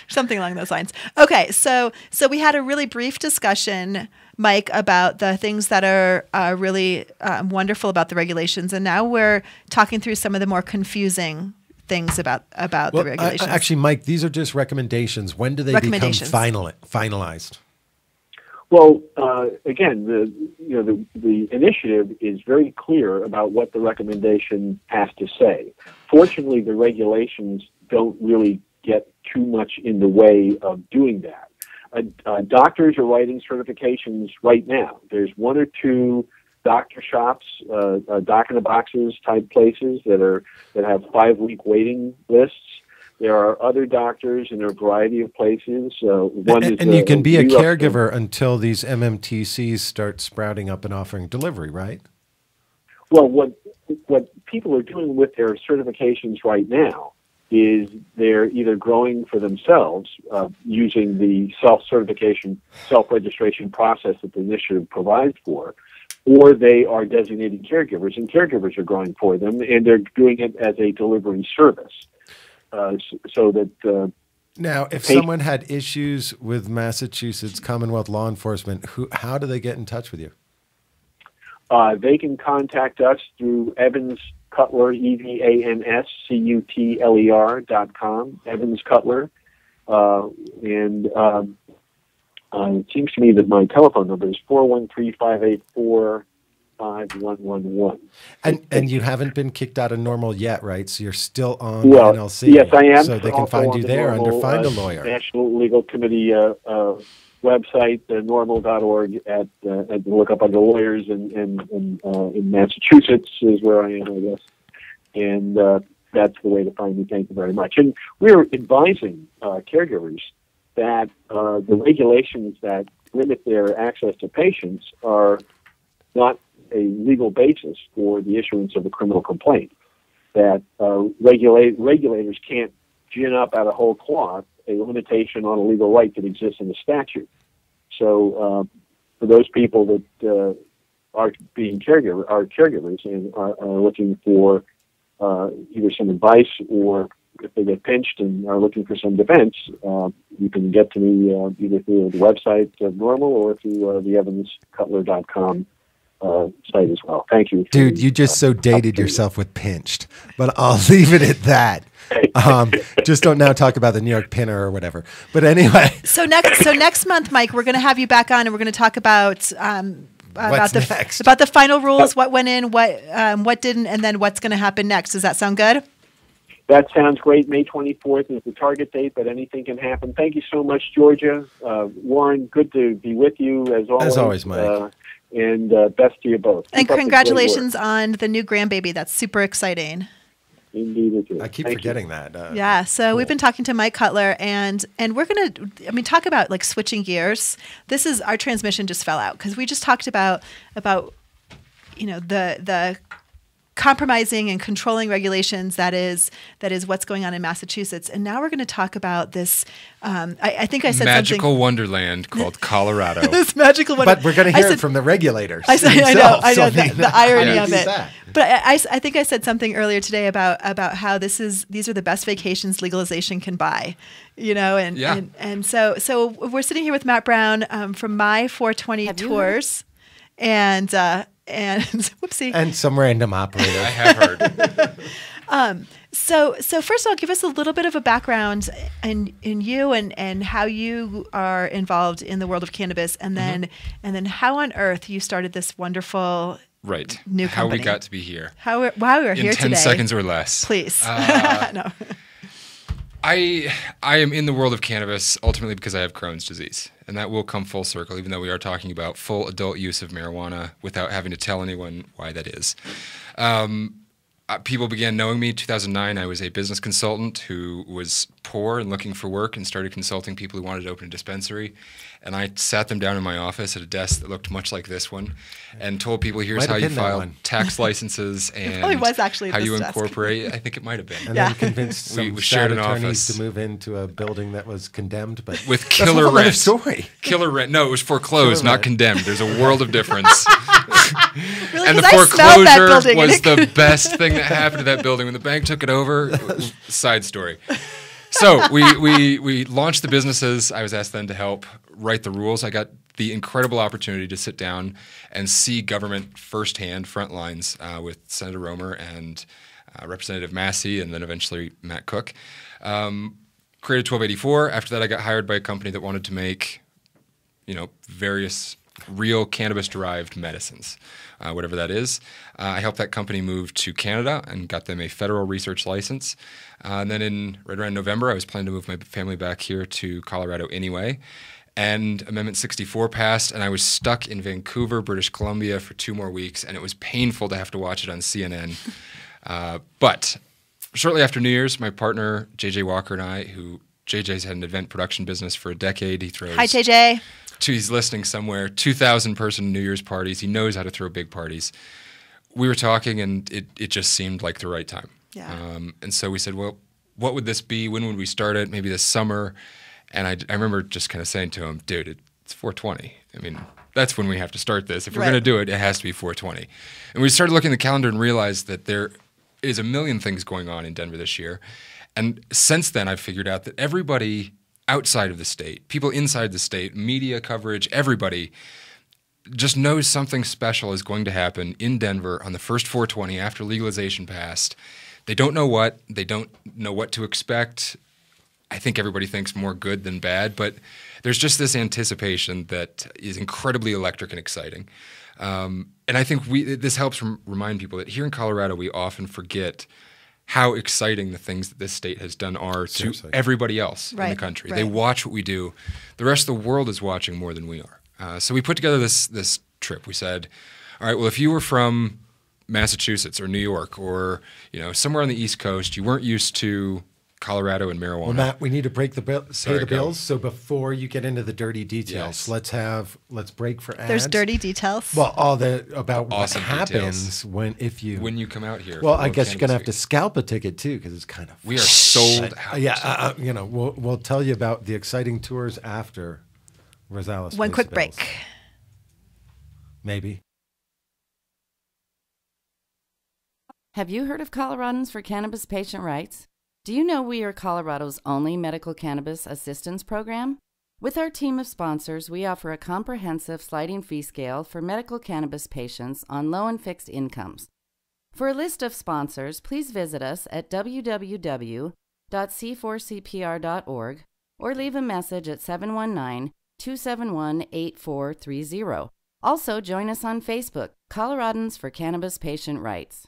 Something along those lines. Okay, so we had a really brief discussion, Mike, about the things that are really wonderful about the regulations, and now we're talking through some of the more confusing things about the regulations. Actually, Mike, these are just recommendations. When do they become finalized? Well, again, the initiative is very clear about what the recommendation has to say. Fortunately, the regulations don't really get too much in the way of doing that. Doctors are writing certifications right now. There's one or two doctor shops, doc in the boxes type places that have 5-week waiting lists. There are other doctors in a variety of places. And you can be a caregiver until these MMTCs start sprouting up and offering delivery, right? Well, what people are doing with their certifications right now is they're either growing for themselves using the self-certification, self-registration process that the initiative provides for, or they are designated caregivers, and caregivers are growing for them, and they're doing it as a delivery service. So that now, if someone had issues with Massachusetts Commonwealth law enforcement, how do they get in touch with you? They can contact us through Evans Cutler, EvansCutler.com, Evans Cutler, and it seems to me that my telephone number is 413-584-5111. And you haven't been kicked out of Normal yet, right? So you're still on NLC. Yes, I am. So they can find you there under Find a Lawyer. National Legal Committee website, normal.org. Look up under lawyers, and in Massachusetts is where I am, I guess. And that's the way to find me. Thank you very much. And we're advising caregivers that the regulations that limit their access to patients are not a legal basis for the issuance of a criminal complaint. That regulators can't gin up out of whole cloth a limitation on a legal right that exists in the statute. So for those people that are caregivers and are looking for either some advice, or if they get pinched and are looking for some defense, you can get to me either through the website Normal or through the EvansCutler.com site as well. Thank you. Dude, you just so dated yourself with pinched, but I'll leave it at that. Just don't now talk about the New York Pinner or whatever. But anyway. So next month, Mike, we're going to have you back on, and we're going to talk about the final rules, what went in, what didn't, and then what's going to happen next. Does that sound good? That sounds great. May 24th is the target date, but anything can happen. Thank you so much, Georgia. Warren, good to be with you as always. As always, Mike. And best to you both. And congratulations on the new grandbaby. That's super exciting. Indeed it is. I keep forgetting that. Yeah, so we've been talking to Mike Cutler, and we're going to, talk about like switching gears. This is, our transmission just fell out because we just talked about the compromising and controlling regulations that is what's going on in Massachusetts. And now we're going to talk about this, I think I said magical wonderland called Colorado. This magical wonderland. But we're going to hear it from the regulators. I know the irony of it. But I think I said something earlier today about how these are the best vacations legalization can buy, and so we're sitting here with Matt Brown from My 420 Tours, and whoopsie, and some random operator. I have heard. So first of all, give us a little bit of a background in you and how you are involved in the world of cannabis, and then how on earth you started this wonderful new company. How we got to be here. Why we are here in 10 today. seconds or less. Please. No. I am in the world of cannabis ultimately because I have Crohn's disease, and that will come full circle, even though we are talking about full adult use of marijuana without having to tell anyone why that is. People began knowing me in 2009. I was a business consultant who was poor and looking for work and started consulting people who wanted to open a dispensary. And I sat them down in my office at a desk that looked much like this one and told people, here's how you file tax licenses and was actually how you desk. incorporate. I think it might have been. And then convinced some we shared an attorneys office to move into a building that was condemned, but with killer rent. Story. Killer rent. No, it was foreclosed, not condemned. There's a world of difference. Really, and the foreclosure was the best thing that happened to that building. When the bank took it over, side story. So we launched the businesses. I was asked then to help write the rules. I got the incredible opportunity to sit down and see government firsthand, front lines, with Senator Romer and Representative Massey, and then eventually Matt Cook. Created 1284. After that, I got hired by a company that wanted to make, various real cannabis-derived medicines, whatever that is. I helped that company move to Canada and got them a federal research license. And then right around November, I was planning to move my family back here to Colorado anyway. And Amendment 64 passed, and I was stuck in Vancouver, British Columbia for 2 more weeks, and it was painful to have to watch it on CNN. But shortly after New Year's, my partner, JJ Walker, and I, JJ's had an event production business for a decade. He throws... Hi, JJ. He's listening somewhere, 2,000-person New Year's parties. He knows how to throw big parties. We were talking, and it just seemed like the right time. Yeah. And so we said, well, what would this be? When would we start it? Maybe this summer. And I remember just kind of saying to him, dude, it's 420. I mean, that's when we have to start this. If we're going to do it, it has to be 420. And we started looking at the calendar and realized that there is a million things going on in Denver this year. And since then, I've figured out that everybody outside of the state, people inside the state, media coverage, everybody just knows something special is going to happen in Denver on the first 420 after legalization passed. They don't know what. They don't know what to expect. I think everybody thinks more good than bad, but there's just this anticipation that is incredibly electric and exciting. And I think this helps remind people that here in Colorado, we often forget how exciting the things that this state has done are to everybody else in the country. They watch what we do. The rest of the world is watching more than we are. So we put together this trip. We said, all right, well, if you were from Massachusetts or New York or somewhere on the East Coast, you weren't used to Colorado and marijuana. Well, Matt, we need to pay the bills. So before you get into the dirty details, let's break for ads. There's dirty details. Well, about awesome what happens when you come out here. Well, I guess you're gonna have to scalp a ticket too, because it's kind of we are sold out. Yeah, we'll tell you about the exciting tours after Rosales. One quick break. Maybe. Have you heard of Coloradans for Cannabis Patient Rights? Do you know we are Colorado's only medical cannabis assistance program? With our team of sponsors, we offer a comprehensive sliding fee scale for medical cannabis patients on low and fixed incomes. For a list of sponsors, please visit us at www.c4cpr.org or leave a message at 719-271-8430. Also, join us on Facebook, Coloradans for Cannabis Patient Rights.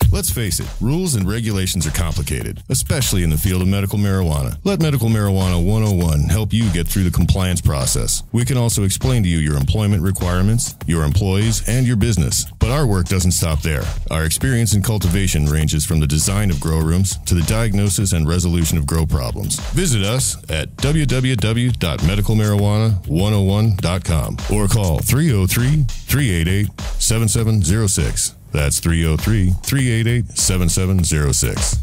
Let's face it, rules and regulations are complicated, especially in the field of medical marijuana. Let Medical Marijuana 101 help you get through the compliance process. We can also explain to you your employment requirements, your employees, and your business. But our work doesn't stop there. Our experience in cultivation ranges from the design of grow rooms to the diagnosis and resolution of grow problems. Visit us at www.medicalmarijuana101.com or call 303-388-7706. That's 303-388-7706.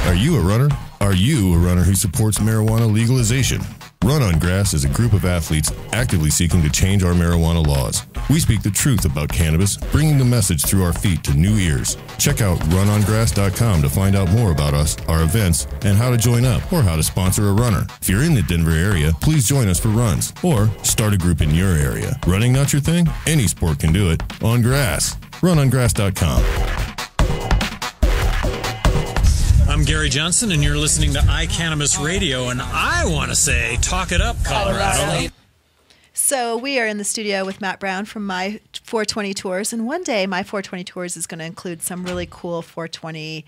Are you a runner? Are you a runner who supports marijuana legalization? Run on Grass is a group of athletes actively seeking to change our marijuana laws. We speak the truth about cannabis, bringing the message through our feet to new ears. Check out runongrass.com to find out more about us, our events, and how to join up or how to sponsor a runner. If you're in the Denver area, please join us for runs or start a group in your area. Running not your thing? Any sport can do it on grass. runongrass.com. Gary Johnson, and you're listening to iCannabis Radio, and I want to say, talk it up, Colorado. So we are in the studio with Matt Brown from My 420 Tours, and one day My 420 Tours is going to include some really cool 420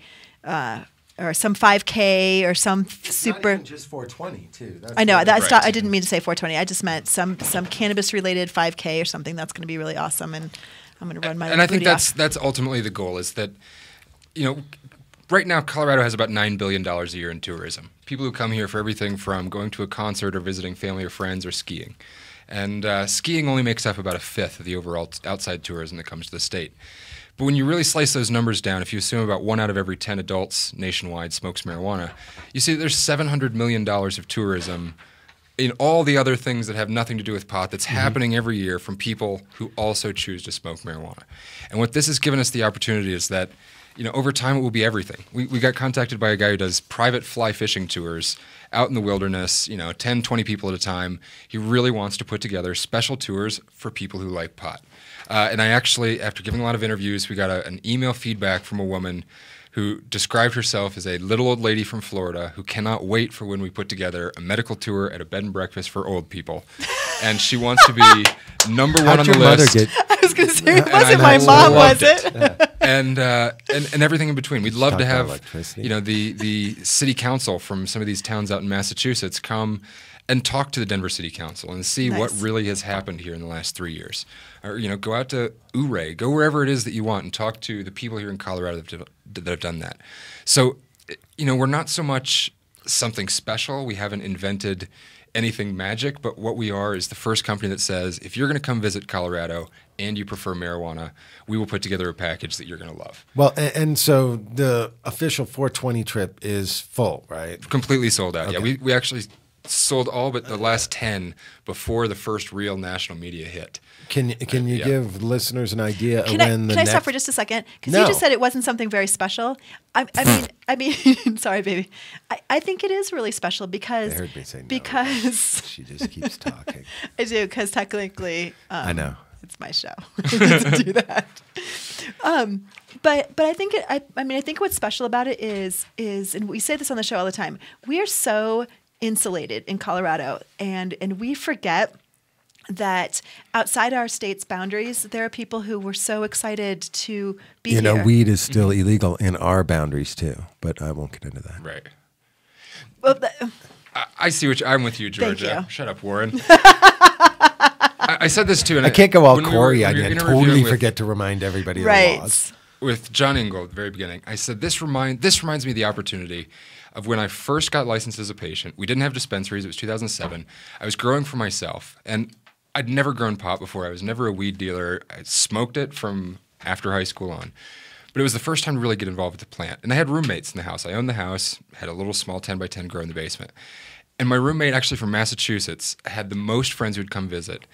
or some 5K or some super. Not even just 420 too. I know that's right. I didn't mean to say 420. I just meant some cannabis related 5K or something. That's going to be really awesome, and I'm going to run my. And I think that's ultimately the goal. Is that, right now Colorado has about $9 billion a year in tourism. People who come here for everything from going to a concert or visiting family or friends or skiing. And skiing only makes up about a fifth of the overall outside tourism that comes to the state. But when you really slice those numbers down, if you assume about 1 out of every 10 adults nationwide smokes marijuana, you see that there's $700 million of tourism in all the other things that have nothing to do with pot that's happening every year from people who also choose to smoke marijuana. And what this has given us the opportunity is that, over time it will be everything. We got contacted by a guy who does private fly fishing tours out in the wilderness, 10, 20 people at a time. He really wants to put together special tours for people who like pot. And I actually, after giving a lot of interviews, we got an email feedback from a woman who described herself as a little old lady from Florida who cannot wait for when we put together a medical tour at a bed and breakfast for old people. And she wants to be number one on the list. I was going to say, it wasn't my mom, was it? Yeah. And everything in between. We'd love to have the city council from some of these towns out in Massachusetts come and talk to the Denver City Council and see what really has happened here in the last 3 years. Or, go out to Ouray, go wherever it is that you want and talk to the people here in Colorado that have done that. So, we're not so much something special. We haven't invented anything magic, but what we are is the first company that says, if you're going to come visit Colorado and you prefer marijuana, we will put together a package that you're going to love. Well, and so the official 420 trip is full, right? Completely sold out. Okay. Yeah, we actually sold all but the last 10 before the first real national media hit. Can you give listeners an idea of when the Can I stop for just a second? Because you just said it wasn't something very special. I mean, sorry, baby. I think it is really special because they heard me say no. Because she just keeps talking. I do, because technically, I know it's my show to do that. But I think I think what's special about it is, and we say this on the show all the time. We are so insulated in Colorado, and we forget that outside our state's boundaries, there are people who were so excited to be here. Weed is still illegal in our boundaries too, but I won't get into that. Right. Well, I see I'm with you, Georgia. Thank you. Shut up, Warren. I said this too, and I can't go all Corey. I totally with, forget to remind everybody of right. the laws. With John Ingle at the very beginning, I said this reminds me of the opportunity of when I first got licensed as a patient. We didn't have dispensaries. It was 2007. I was growing for myself, and I'd never grown pot before. I was never a weed dealer. I smoked it from after high school on. But it was the first time to really get involved with the plant. And I had roommates in the house. I owned the house, had a little small 10 by 10 grow in the basement. And my roommate, actually from Massachusetts, had the most friends who would come visit.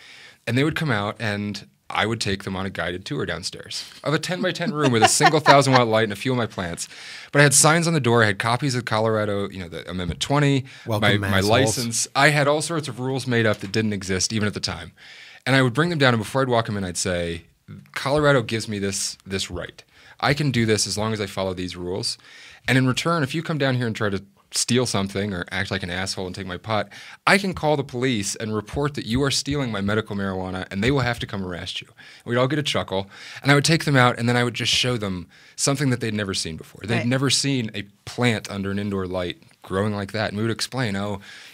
And they would come out, and I would take them on a guided tour downstairs of a 10 by 10 room with a single 1,000-watt light and a few of my plants. But I had signs on the door. I had copies of Colorado, the Amendment 20, my license. I had all sorts of rules made up that didn't exist even at the time. And I would bring them down, and before I'd walk them in, I'd say, Colorado gives me this right. I can do this as long as I follow these rules. And in return, if you come down here and try to steal something or act like an asshole and take my pot, I can call the police and report that you are stealing my medical marijuana, and they will have to come arrest you. We'd all get a chuckle, and I would take them out, and then I would just show them something that they'd never seen before. They'd never seen a plant under an indoor light growing like that, and we would explain,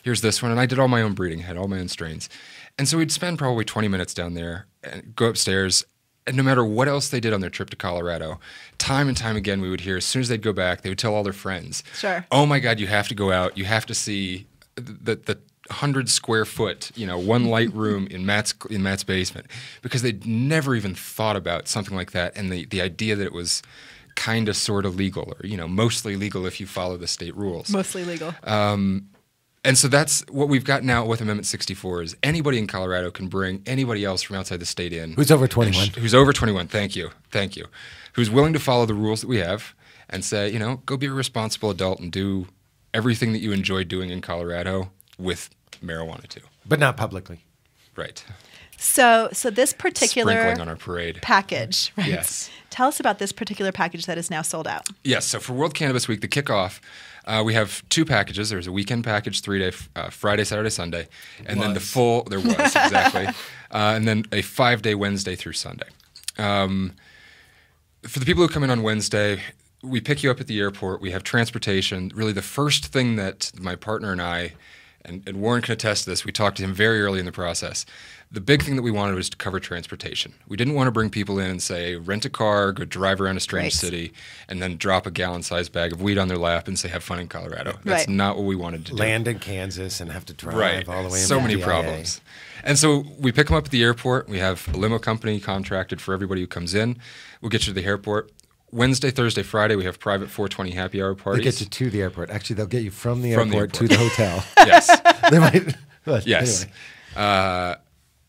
here's this one, and I did all my own breeding, had all my own strains. And so we'd spend probably 20 minutes down there and go upstairs. And no matter what else they did on their trip to Colorado, time and time again, we would hear, as soon as they'd go back, they would tell all their friends, sure. Oh my God, you have to go out. You have to see the 100 square foot, one light room in Matt's basement, because they'd never even thought about something like that. And the idea that it was kind of sort of legal, or, mostly legal if you follow the state rules. Mostly legal. And so that's what we've got now with Amendment 64 is anybody in Colorado can bring anybody else from outside the state in. Who's over 21. Who's over 21, thank you. Who's willing to follow the rules that we have and say, go be a responsible adult and do everything that you enjoy doing in Colorado with marijuana too. But not publicly. Right. So this particular Sprinkling on our parade. package, right? Yes. Tell us about this particular package that is now sold out. Yes. So for World Cannabis Week, the kickoff, we have 2 packages. There's a weekend package, 3-day, Friday, Saturday, Sunday, and then the full. There was exactly, and then a 5-day Wednesday through Sunday. For the people who come in on Wednesday, we pick you up at the airport. We have transportation. Really, the first thing that my partner and I, and Warren can attest to this, we talked to him very early in the process. The big thing that we wanted was to cover transportation. We didn't want to bring people in and say, rent a car, go drive around a strange city, and then drop a gallon-sized bag of weed on their lap and say, have fun in Colorado. That's not what we wanted to do. Land in Kansas and have to drive all the way in. So many problems. And so we pick them up at the airport. We have a limo company contracted for everybody who comes in. We'll get you to the airport. Wednesday, Thursday, Friday, we have private 420 happy hour parties. They get you to the airport. Actually, they'll get you from the airport to the hotel. Yes. They might. But yes. Anyway.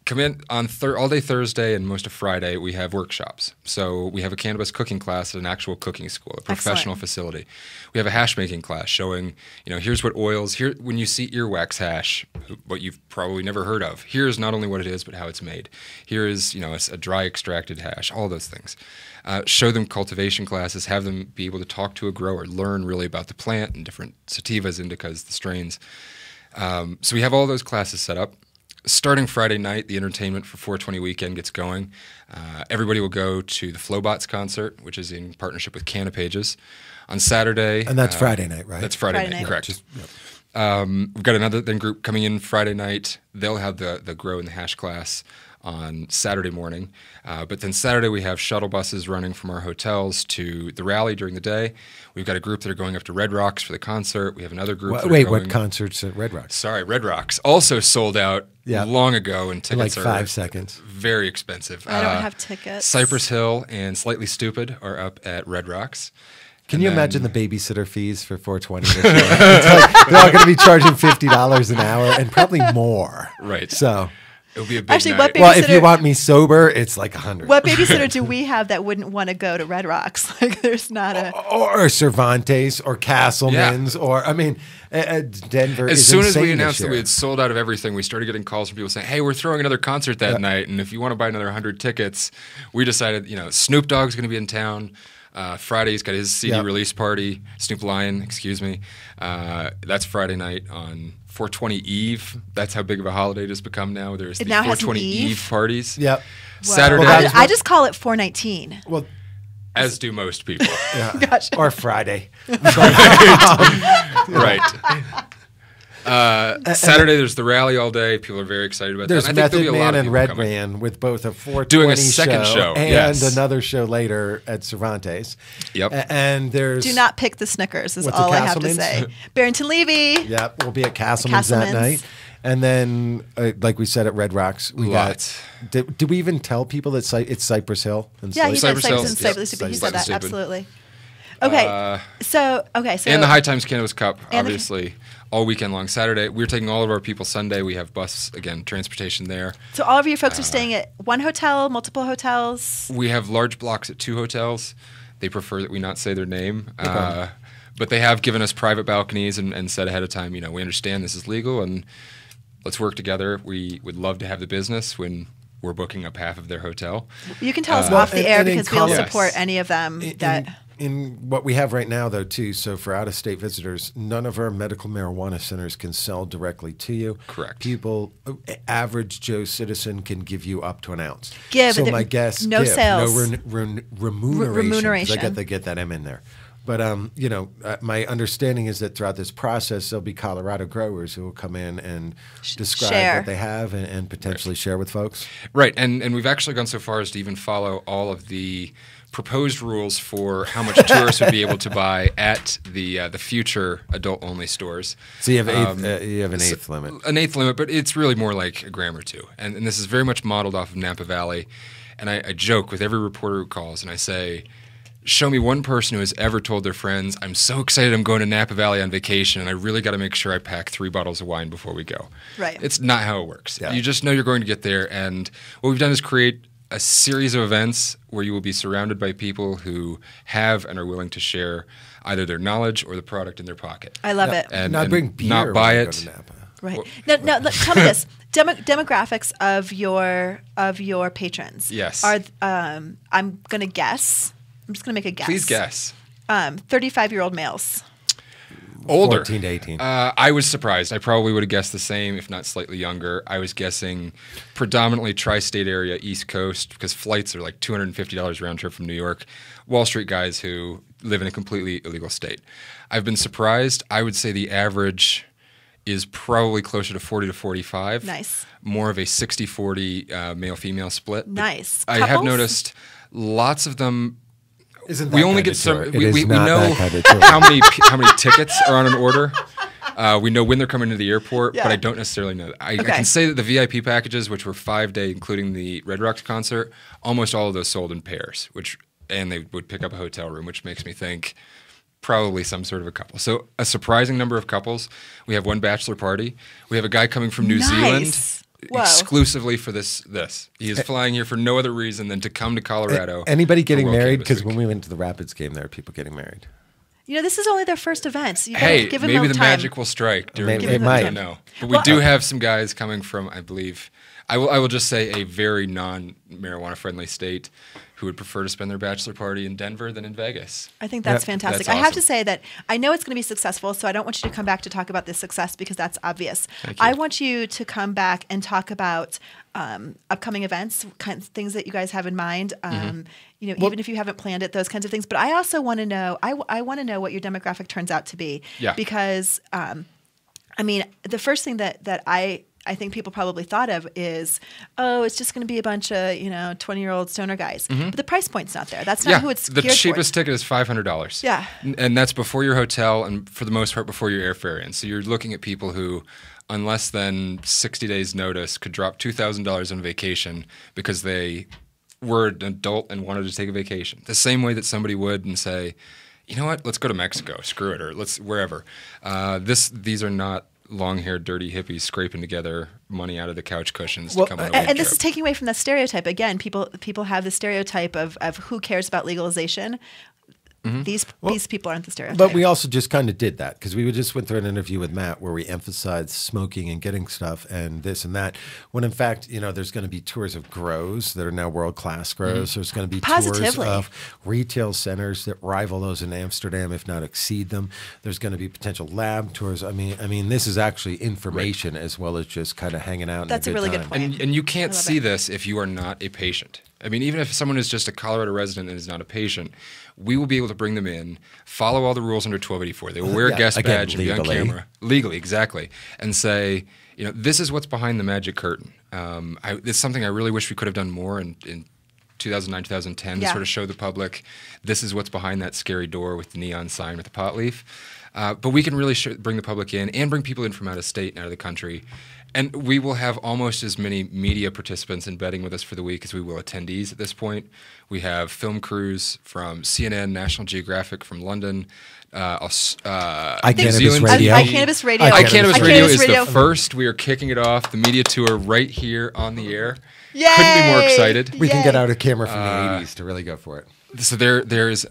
Come in on all day Thursday and most of Friday. We have workshops. So we have a cannabis cooking class at an actual cooking school, a professional facility. We have a hash making class showing, here's what oils. Here, when you see earwax hash, what you've probably never heard of. Here's not only what it is, but how it's made. Here is, a dry extracted hash. All those things. Show them cultivation classes. Have them be able to talk to a grower, learn really about the plant and different sativas, indicas, the strains. So we have all those classes set up. Starting Friday night, the entertainment for 420 weekend gets going. Everybody will go to the Flowbots concert, which is in partnership with Canapages. On Saturday... And that's Friday night, right? That's Friday night, correct. We've got another group coming in Friday night. They'll have the grow and the hash class on Saturday morning. But then Saturday we have shuttle buses running from our hotels to the rally during the day. We've got a group that are going up to Red Rocks for the concert. We have another group what concerts at Red Rocks? Sorry, Red Rocks. Also sold out long ago, and tickets like are 5 seconds. Very expensive. I don't have tickets. Cypress Hill and Slightly Stupid are up at Red Rocks. Can you imagine the babysitter fees for 420 this year? It's like they're all going to be charging $50 an hour and probably more. Right. So... It'll be a big night. What well, if you want me sober, it's like 100. What babysitter do we have that wouldn't want to go to Red Rocks? Like, there's not a... Or Cervantes or Castleman's or, Denver As is soon as insane we announced this that we year. had sold out of everything, we started getting calls from people saying, hey, we're throwing another concert that night, and if you want to buy another 100 tickets, we decided, Snoop Dogg's going to be in town. Friday, he's got his CD release party. Snoop Lion, excuse me. That's Friday night on 420 Eve. That's how big of a holiday it has become now. There's the 420 Eve parties. Yep. Saturday. I just call it 419. Well, as do most people. Gotcha. Or Friday. Right. Saturday, there's the rally all day. People are very excited about there's that. There's Method Man and Red Man with both a 420 doing a second show and another show later at Cervantes. Yep. And there's... Do not pick the Snickers is all I have to say. Barrington Levy. Yep, we'll be at Castleman's that night. And then, like we said at Red Rocks, we got... Did we even tell people that it's Cypress Hill? Yeah, he said Cypress and Slightly Stupid. He said that, absolutely. Okay, so... And the High Times Cannabis Cup, obviously. All weekend long. Saturday, we're taking all of our people. Sunday, we have bus, again, transportation there. So all of you folks are staying at one hotel, multiple hotels? We have large blocks at 2 hotels. They prefer that we not say their name. But they have given us private balconies and said ahead of time, we understand this is legal and let's work together. We would love to have the business when we're booking up half of their hotel. You can tell us off the air because we'll support any of them In what we have right now, though, too, so for out-of-state visitors, none of our medical marijuana centers can sell directly to you. Correct. People, average Joe citizen can give you up to an ounce. So my guess, no sales. No remuneration. I get that M in there. But, my understanding is that throughout this process, there'll be Colorado growers who will come in and describe what they have and potentially share with folks. Right. And we've actually gone so far as to even follow all of the proposed rules for how much tourists would be able to buy at the future adult-only stores. So you have an eighth limit. An eighth limit, but it's really more like a gram or two. And this is very much modeled off of Napa Valley. And I joke with every reporter who calls, and I say, show me one person who has ever told their friends, I'm so excited I'm going to Napa Valley on vacation, and I really got to make sure I pack 3 bottles of wine before we go. Right. It's not how it works. Yeah. You just know you're going to get there. And what we've done is create a series of events where you will be surrounded by people who have and are willing to share either their knowledge or the product in their pocket. I love it. And not bring beer not buy when you it. go to Napa. Right. Now, tell me this: demographics of your patrons. Yes. Are I'm going to guess. I'm just going to make a guess. Please guess. 35-year-old males. Older. 14 to 18. I was surprised. I probably would have guessed the same, if not slightly younger. I was guessing predominantly tri-state area, East Coast, because flights are like $250 round trip from New York. Wall Street guys who live in a completely illegal state. I've been surprised. I would say the average is probably closer to 40 to 45. Nice. More of a 60-40 male-female split. Nice. I have Couples? noticed lots of them. Isn't We that only kind get of some. tour. It We is not know that kind of tour. how many tickets are on an order. We know when they're coming to the airport, Yeah. but I don't necessarily know. I Okay. can say that the VIP packages, which were 5-day, including the Red Rocks concert, almost all of those sold in pairs, and they would pick up a hotel room, which makes me think probably some sort of a couple. So a surprising number of couples. We have one bachelor party. We have a guy coming from New Zealand Whoa. exclusively for this. He is flying here for no other reason than to come to Colorado. Anybody getting for World married? Cannabis Because Week. when we went to the Rapids game, there were people getting married. This is only their first event. So you gotta Hey, give them maybe the time. magic will strike during Maybe the it might. I don't know. But we do have some guys coming from, I believe, I will just say a very non-marijuana friendly state who would prefer to spend their bachelor party in Denver than in Vegas. I think that's Yep. fantastic. That's I have to awesome. say that I know it's going to be successful, so I don't want you to come back to talk about this success because that's obvious. Thank you. I want you to come back and talk about upcoming events, kinds of things that you guys have in mind. Even if you haven't planned it, those kinds of things. But I also want to know. I want to know what your demographic turns out to be. Yeah. Because the first thing that I think people probably thought of is, it's just going to be a bunch of 20-year-old stoner guys. But the price point's not there. That's not who it's the geared cheapest towards. ticket is $500. Yeah. And that's before your hotel and for the most part before your airfare in. So you're looking at people who, on less than 60 days notice, could drop $2,000 on vacation because they were an adult and wanted to take a vacation. The same way that somebody would and say, you know what, let's go to Mexico, screw it, or let's wherever. These are not long-haired, dirty hippies scraping together money out of the couch cushions to come on a week And this trip. is taking away from that stereotype. Again, people have the stereotype of who cares about legalization. These people aren't the stereotype. But we also just kind of did that because we just went through an interview with Matt where we emphasized smoking and getting stuff and this and that. When in fact, there's going to be tours of grows that are now world-class grows. There's going to be tours Positively. of retail centers that rival those in Amsterdam, if not exceed them. There's going to be potential lab tours. I mean, this is actually information as well as just kind of hanging out. That's and a really time. good point. And you can't I love see it. this if you are not a patient. I mean, even if someone is just a Colorado resident and is not a patient, we will be able to bring them in, follow all the rules under 1284. They will wear a guest again, badge and be on legally. camera. Legally, exactly. And say, this is what's behind the magic curtain. It's something I really wish we could have done more in 2009, 2010 to Yeah. sort of show the public this is what's behind that scary door with the neon sign with the pot leaf. But we can really bring the public in and bring people in from out of state and out of the country. And we will have almost as many media participants in betting with us for the week as we will attendees at this point. We have film crews from CNN, National Geographic, from London, iCannabis New Zealand Radio. TV. iCannabis Radio. iCannabis Radio is Radio. the first. We are kicking it off. The media tour right here on the air. Yay! Couldn't be more excited. We can get out a camera from the 80s to really go for it. So there is.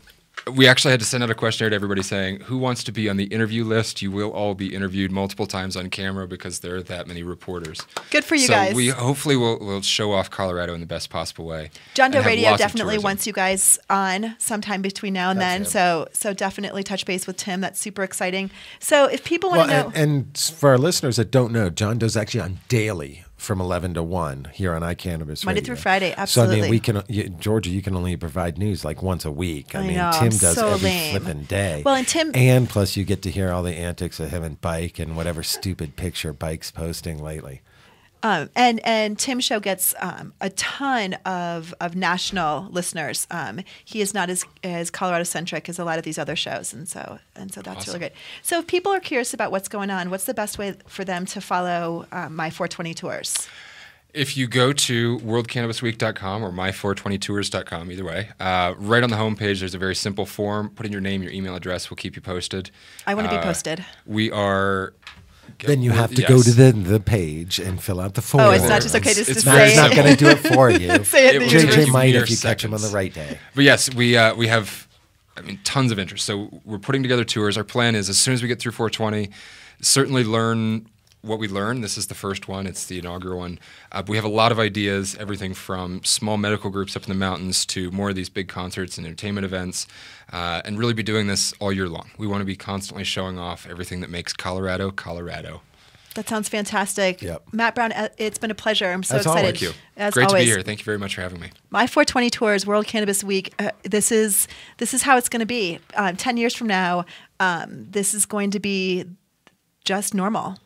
We actually had to send out a questionnaire to everybody saying, who wants to be on the interview list? You will all be interviewed multiple times on camera because there are that many reporters. Good for you so guys. We hopefully will show off Colorado in the best possible way. John Doe and have Radio lots of definitely tourism. wants you guys on sometime between now and That's then. So definitely touch base with Tim. That's super exciting. So if people want to know, and for our listeners that don't know, John Doe's actually on daily from 11 to 1 here on iCannabis Monday Radio. through Friday, So, I absolutely. mean, Georgia, you can only provide news like once a week. I mean, know, Tim I'm does so every lame. flipping day. Well, and Tim- And plus you get to hear all the antics of him and Bike and whatever stupid picture Bike's posting lately. and Tim's show gets a ton of national listeners. He is not as Colorado centric as a lot of these other shows, and so that's Awesome. really great. So if people are curious about what's going on, what's the best way for them to follow my 420 tours? If you go to worldcannabisweek.com or my420tours.com, either way, right on the homepage, there's a very simple form. Put in your name, your email address. We'll keep you posted. I want to be posted. We are. Then you have to yes. go to the page and fill out the form. Oh, it's not just okay just It's to very say He's not it. going to do it for you. Say it It will in take JJ you might mere if you catch him on the seconds. right day. But yes, we have, tons of interest. So we're putting together tours. Our plan is as soon as we get through 420, certainly learn what we learn. This is the first one. It's the inaugural one. But we have a lot of ideas, everything from small medical groups up in the mountains to more of these big concerts and entertainment events, and really be doing this all year long. We want to be constantly showing off everything that makes Colorado, Colorado. That sounds fantastic. Yep. Matt Brown, it's been a pleasure. I'm so As excited. always. Thank you. As Great always. to be here. Thank you very much for having me. My 420 Tours, World Cannabis Week. This is how it's going to be. 10 years from now, this is going to be just normal.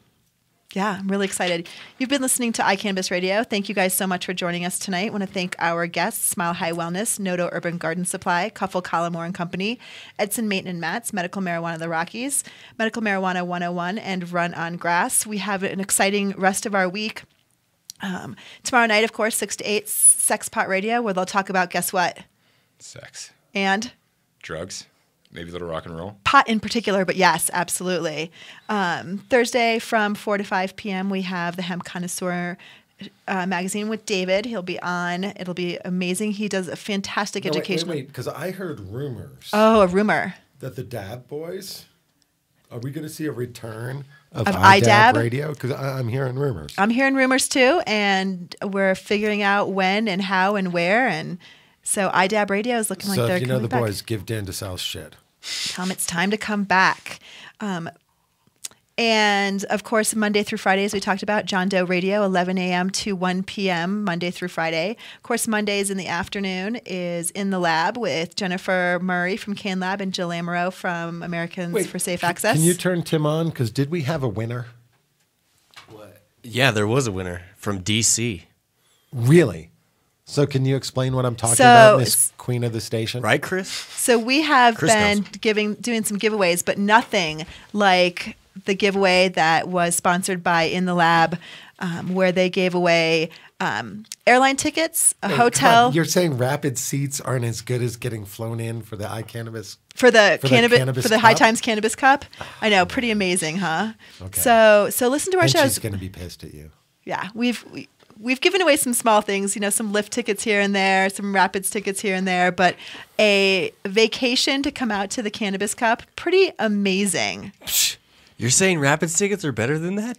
Yeah, I'm really excited. You've been listening to iCannabis Radio. Thank you guys so much for joining us tonight. I want to thank our guests, Smile High Wellness, Nodo Urban Garden Supply, Cuffle Collimore and Company, Edson Maton and Mats, Medical Marijuana of the Rockies, Medical Marijuana 101, and Run on Grass. We have an exciting rest of our week. Tomorrow night, of course, 6 to 8, Sex Pot Radio, where they'll talk about, guess what? Sex. And? Drugs. Maybe a little rock and roll. Pot in particular, but yes, absolutely. Thursday from 4 to 5 p.m., we have the Hemp Connoisseur magazine with David. He'll be on. It'll be amazing. He does a fantastic education. Wait, because I heard rumors. Oh, a rumor. That the Dab Boys, are we going to see a return of iDab iDab Radio? Because I'm hearing rumors. I'm hearing rumors too, and we're figuring out when and how and where. And so iDab Radio is looking like they're So if you know the coming back. boys, give Dan DeSalle's shit. It's time to come back. And of course, Monday through Friday, as we talked about, John Doe Radio, 11 a.m. to 1 p.m., Monday through Friday. Of course, Mondays in the afternoon is In the Lab with Jennifer Murray from Can Lab and Jill Amaro from Americans for Safe Access. Can you turn Tim on? Because did we have a winner? Yeah, there was a winner from D.C. Really? So can you explain what I'm talking So- about, Miss Queen of the Station? Right, Chris? So we have Chris been knows. doing some giveaways, but nothing like the giveaway that was sponsored by In the Lab, where they gave away airline tickets, a Hey, hotel. come on. You're saying rapid seats aren't as good as getting flown in for the iCannabis? For the High Cup? Times Cannabis Cup. I know, pretty amazing, huh? Okay. So listen to our And shows. she's going to be pissed at you. Yeah, we've given away some small things, some lift tickets here and there, some Rapids tickets here and there, but a vacation to come out to the Cannabis Cup, pretty amazing. You're saying Rapids tickets are better than that?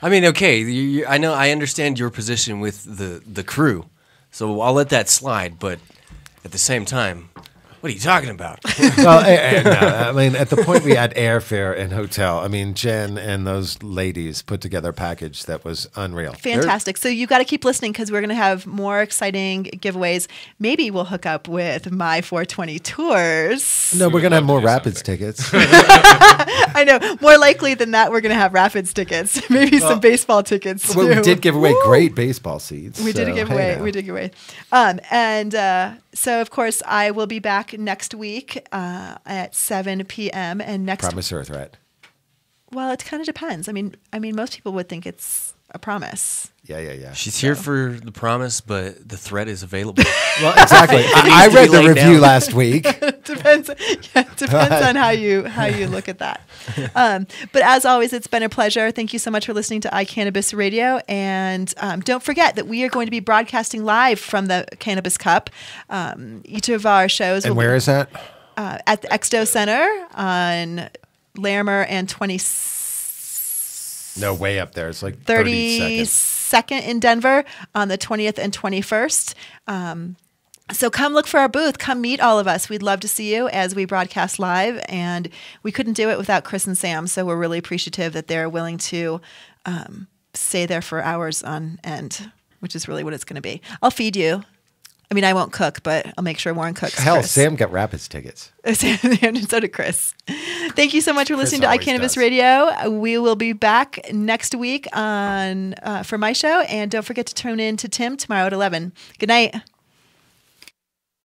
I mean, okay, I understand your position with the crew, so I'll let that slide, but at the same time, what are you talking about? Well, no, I mean, at the point we had airfare and hotel, I mean, Jen and those ladies put together a package that was unreal. Fantastic. So you got to keep listening because we're going to have more exciting giveaways. Maybe we'll hook up with my 420 Tours. No, we're going to have more Rapids tickets. I know. More likely than that, we're going to have Rapids tickets. Maybe some baseball tickets too. Well, we did give away great baseball seats. We did so, give hey away. now. We did give away. So of course I will be back next week at 7 p.m. and next. Promise or threat? Well, it kind of depends. I mean, most people would think it's a promise. Yeah. She's here for the promise, but the threat is available. Well, exactly. I read the review last week. Depends on how you look at that. But as always, it's been a pleasure. Thank you so much for listening to iCannabis Radio, and don't forget that we are going to be broadcasting live from the Cannabis Cup. Each of our shows. And where is that? At the Expo Center on Larimer and 20. No, way up there. It's like 32nd in Denver on the 20th and 21st. So come look for our booth. Come meet all of us. We'd love to see you as we broadcast live. And we couldn't do it without Chris and Sam. So we're really appreciative that they're willing to stay there for hours on end, which is really what it's going to be. I'll feed you. I mean, I won't cook, but I'll make sure Warren cooks. Hell, Chris. Sam got Rapids tickets. And so did Chris. Thank you so much for listening to always iCannabis does. Radio. We will be back next week on for my show. And don't forget to tune in to Tim tomorrow at 11. Good night.